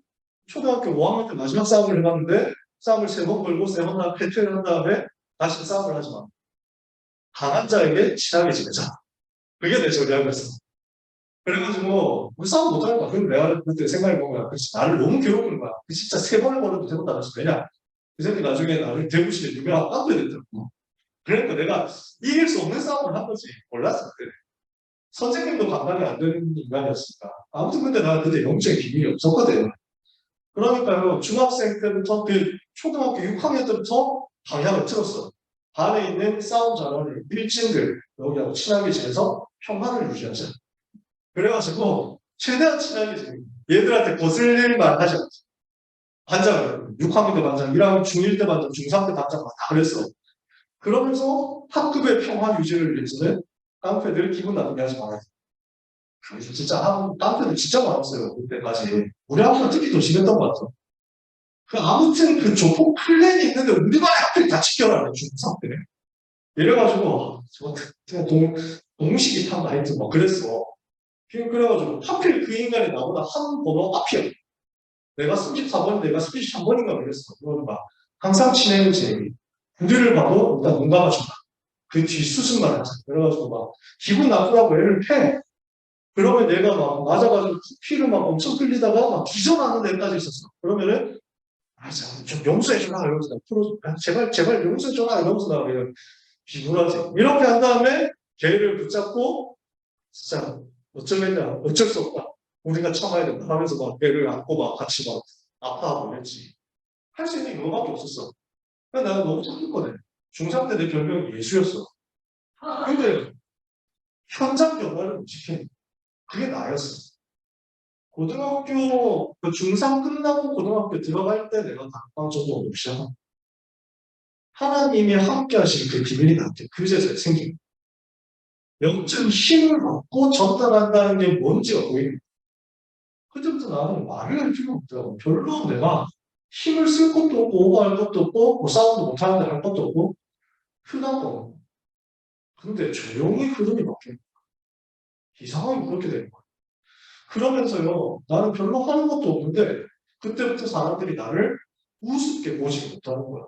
초등학교 5학년 때 마지막 싸움을 해봤는데 싸움을 3번 걸고 3번 패퇴를 한 다음에 다시 싸움을 하지 마. 강한 자에게 친하게 지내자. 그게 내 전략이었어. 그래가지고 싸움 못하는 거야. 근데 내가 그때 생각해보면 나를 너무 괴롭히는 거야. 진짜 3번을 걸어도 3번 나갔어. 왜냐? 그 새끼 나중에 나를 대구시에 유명한 깡패 됐더라고. 그러니까 내가 이길 수 없는 싸움을 한 거지. 몰랐어 그때. 선생님도 감당이 안 되는 인간이었으니까. 아무튼 근데 나는 그때 영적인 비밀이 없었거든. 그러니까요, 중학생 때부터 초등학교 6학년 때부터 방향을 틀었어. 반에 있는 싸움 잘하는 일진들, 여기하고 친하게 지내서 평화를 유지하자. 그래가지고, 최대한 친하게 지내고, 얘들한테 거슬릴 말 하지 않았어. 반장을, 6학년 때 반장, 1학년 중1 때 반장, 중3 때 반장 다 그랬어. 그러면서 학급의 평화 유지를 위해서는 깡패들 기분 나쁘게 하지 말아야 돼. 그래서 진짜 깡패들 진짜 많았어요. 그때까지. 우리 학교가 특히 더 심했던 것 같아. 아무튼 그 조폭 플랜이 있는데 우리 반에 하필 다 지켜라는 중상 때. 이래가지고 저 동식이 탐 나이트 막 그랬어. 그래가지고 하필 그 인간이 나보다 한 번호 앞이야. 내가 34번, 내가 33번인가 그랬어. 그러는 막 항상 친해는 제 우리를 봐도 일단 눈 감아준다. 그 뒤 수습만 하자. 그래가지고 막 기분 나쁘다고 애를 패. 그러면 얘가 막 맞아가지고 피를 막 엄청 흘리다가 막 기절하는 데까지 있었어. 그러면은 좀 용서해주라 이러면서 제발 용서해줘라 이러면서 나 그냥 비굴하지. 이렇게 한 다음에 걔를 붙잡고 진짜 어쩌겠냐 어쩔 수 없다. 우리가 참아야 된다 하면서 막 걔를 안고 막 같이 막 아파하고 했지. 할 수 있는 이거밖에 없었어. 근데 나는 너무 착했거든. 중3 때 내 별명이 예수였어. 근데 현장 변화를 못 지킨 그게 나였어. 고등학교 중3 끝나고 고등학교 들어갈 때 내가 다방 정도 옵션 하나님이 함께 하신 그 비밀이 나한테 그제서야 생긴 영적 힘을 얻고 전달한다는 게 뭔지가 보이는 그때부터 나는 말을 할 필요 없더라고. 별로 내가 힘을 쓸 것도 없고 오버할 것도 없고 뭐 싸움도 못하는데 할 것도 없고 흔한 거. 근데 조용히 흐름이 바뀌는 거야. 이상하게 그렇게 되는 거야. 그러면서요 나는 별로 하는 것도 없는데 그때부터 사람들이 나를 우습게 보지 못하는 거야.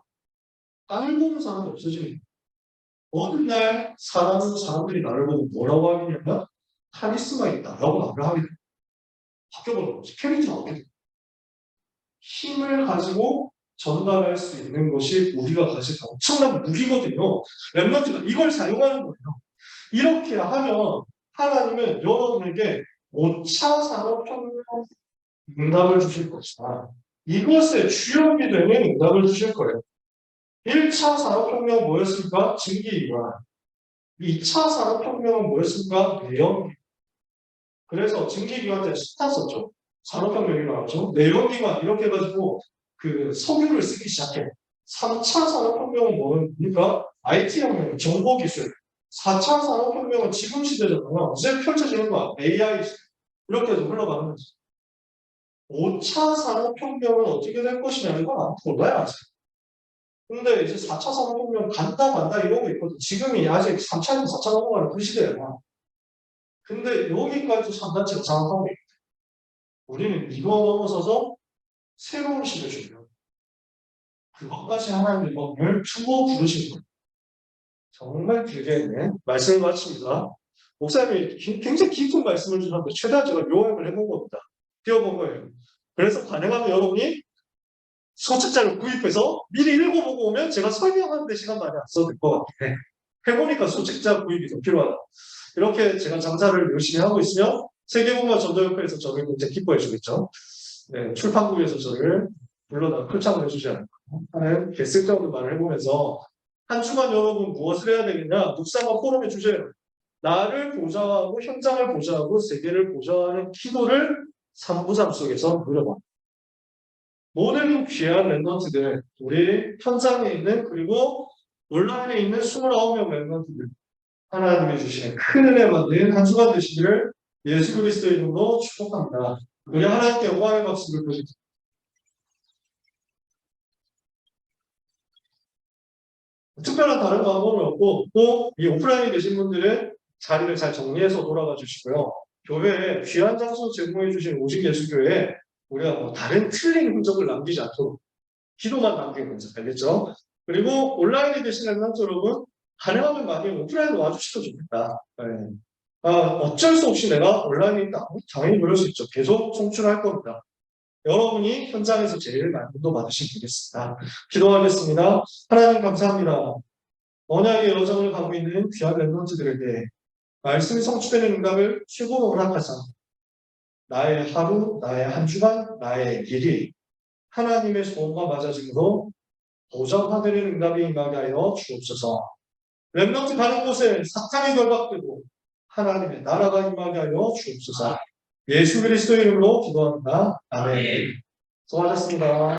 날 보는 사람이 없어지는 거야. 어느 날 사람들이 나를 보고 뭐라고 하냐면 카리스마 있다라고 말을 하게 돼. 바뀌어버린 거지. 캐릭터가 바뀌어. 힘을 가지고 전달할 수 있는 것이 우리가 가진 엄청난 무기거든요. 랩런트가 이걸 사용하는 거예요. 이렇게 하면 하나님은 여러분에게 5차 산업혁명 응답을 주실 것이다. 이것의 주역이 되는 응답을 주실 거예요. 1차 산업혁명 뭐였습니까? 증기기관. 2차 산업혁명은 뭐였습니까? 내연기관. 그래서 증기기관 때 스타 썼죠. 산업혁명이 나왔죠. 내연기관 이렇게 해가지고 그 석유를 쓰기 시작해. 3차 산업혁명은 뭡니까? IT혁명, 정보기술. 4차 산업혁명은 지금 시대잖아요. 이제 펼쳐지는 거야. AI 이렇게 해서 흘러가는 거지. 5차 산업혁명은 어떻게 될 것이냐 이건 안 몰라요 아직. 근데 이제 4차 산업혁명 간다 만다 이러고 있거든. 지금이 아직 3차에서 4차 넘어가는 그 시대야. 근데 여기까지 3단체가 장악하고 있거든. 우리는 이거 넘어서서 새로운 시대를 준비하고 그것까지 하나님의 법을 두고 부르신 거예요. 정말 길게 말씀을 마칩니다. 목사님이 굉장히 깊은 말씀을 주셨는데 최대한 제가 요약을 해본 겁니다. 띄워본 거예요. 그래서 가능하면 여러분이 소책자를 구입해서 미리 읽어보고 오면 제가 설명하는데 시간 많이 안 써도 될 것 같아요. 해보니까 소책자 구입이 더 필요하다. 이렇게 제가 장사를 열심히 하고 있으면 세계문화 전도협회에서 저를 굉장히 기뻐해 주겠죠. 네, 출판국에서 저를 불러다 표창을 해주지 않을까 하는 개쓸데없는 말을 해보면서 한 주간 여러분 무엇을 해야 되겠냐? 묵상과 포럼의 주제예요. 나를 보좌하고 현장을 보좌하고 세계를 보좌하는 기도를 3부작 속에서 누려봐. 모든 귀한 랩런트들, 우리 현장에 있는 그리고 온라인에 있는 29명 랩런트들, 하나님이 주시는 큰 은혜 받는 한 주간 되시기를 예수 그리스도의 이름으로 축복합니다. 우리 하나님께 영광의 박수를 드립니다. 특별한 다른 방법은 없고 또 이 오프라인에 계신 분들은 자리를 잘 정리해서 돌아가 주시고요. 교회에 귀한 장소 제공해 주신 오직 예수교회에 우리가 뭐 다른 틀린 흔적을 남기지 않도록 기도만 남기는 거죠. 알겠죠? 그리고 온라인에 계시는 한 여러분 가능하면 많이 오프라인으로 와주셔도 좋겠다. 네. 어쩔 수 없이 내가 온라인에 있다. 당연히 그럴 수 있죠. 계속 송출할 겁니다. 여러분이 현장에서 제일 많이 인도받으시면 되겠습니다. 기도하겠습니다. 하나님 감사합니다. 언약의 여정을 가고 있는 귀한 랩런트들에게 말씀이 성취되는 응답을 최고로 허락하사 나의 하루, 나의 한 주간, 나의 일이 하나님의 소원과 맞아짐으로 보장하되는 응답이 임하게 하여 주옵소서. 랩런트 가는 곳에 사탄이 결박되고 하나님의 나라가 임하게 하여 주옵소서. 예수 그리스도의 이름으로 기도합니다. 아멘. 수고하셨습니다.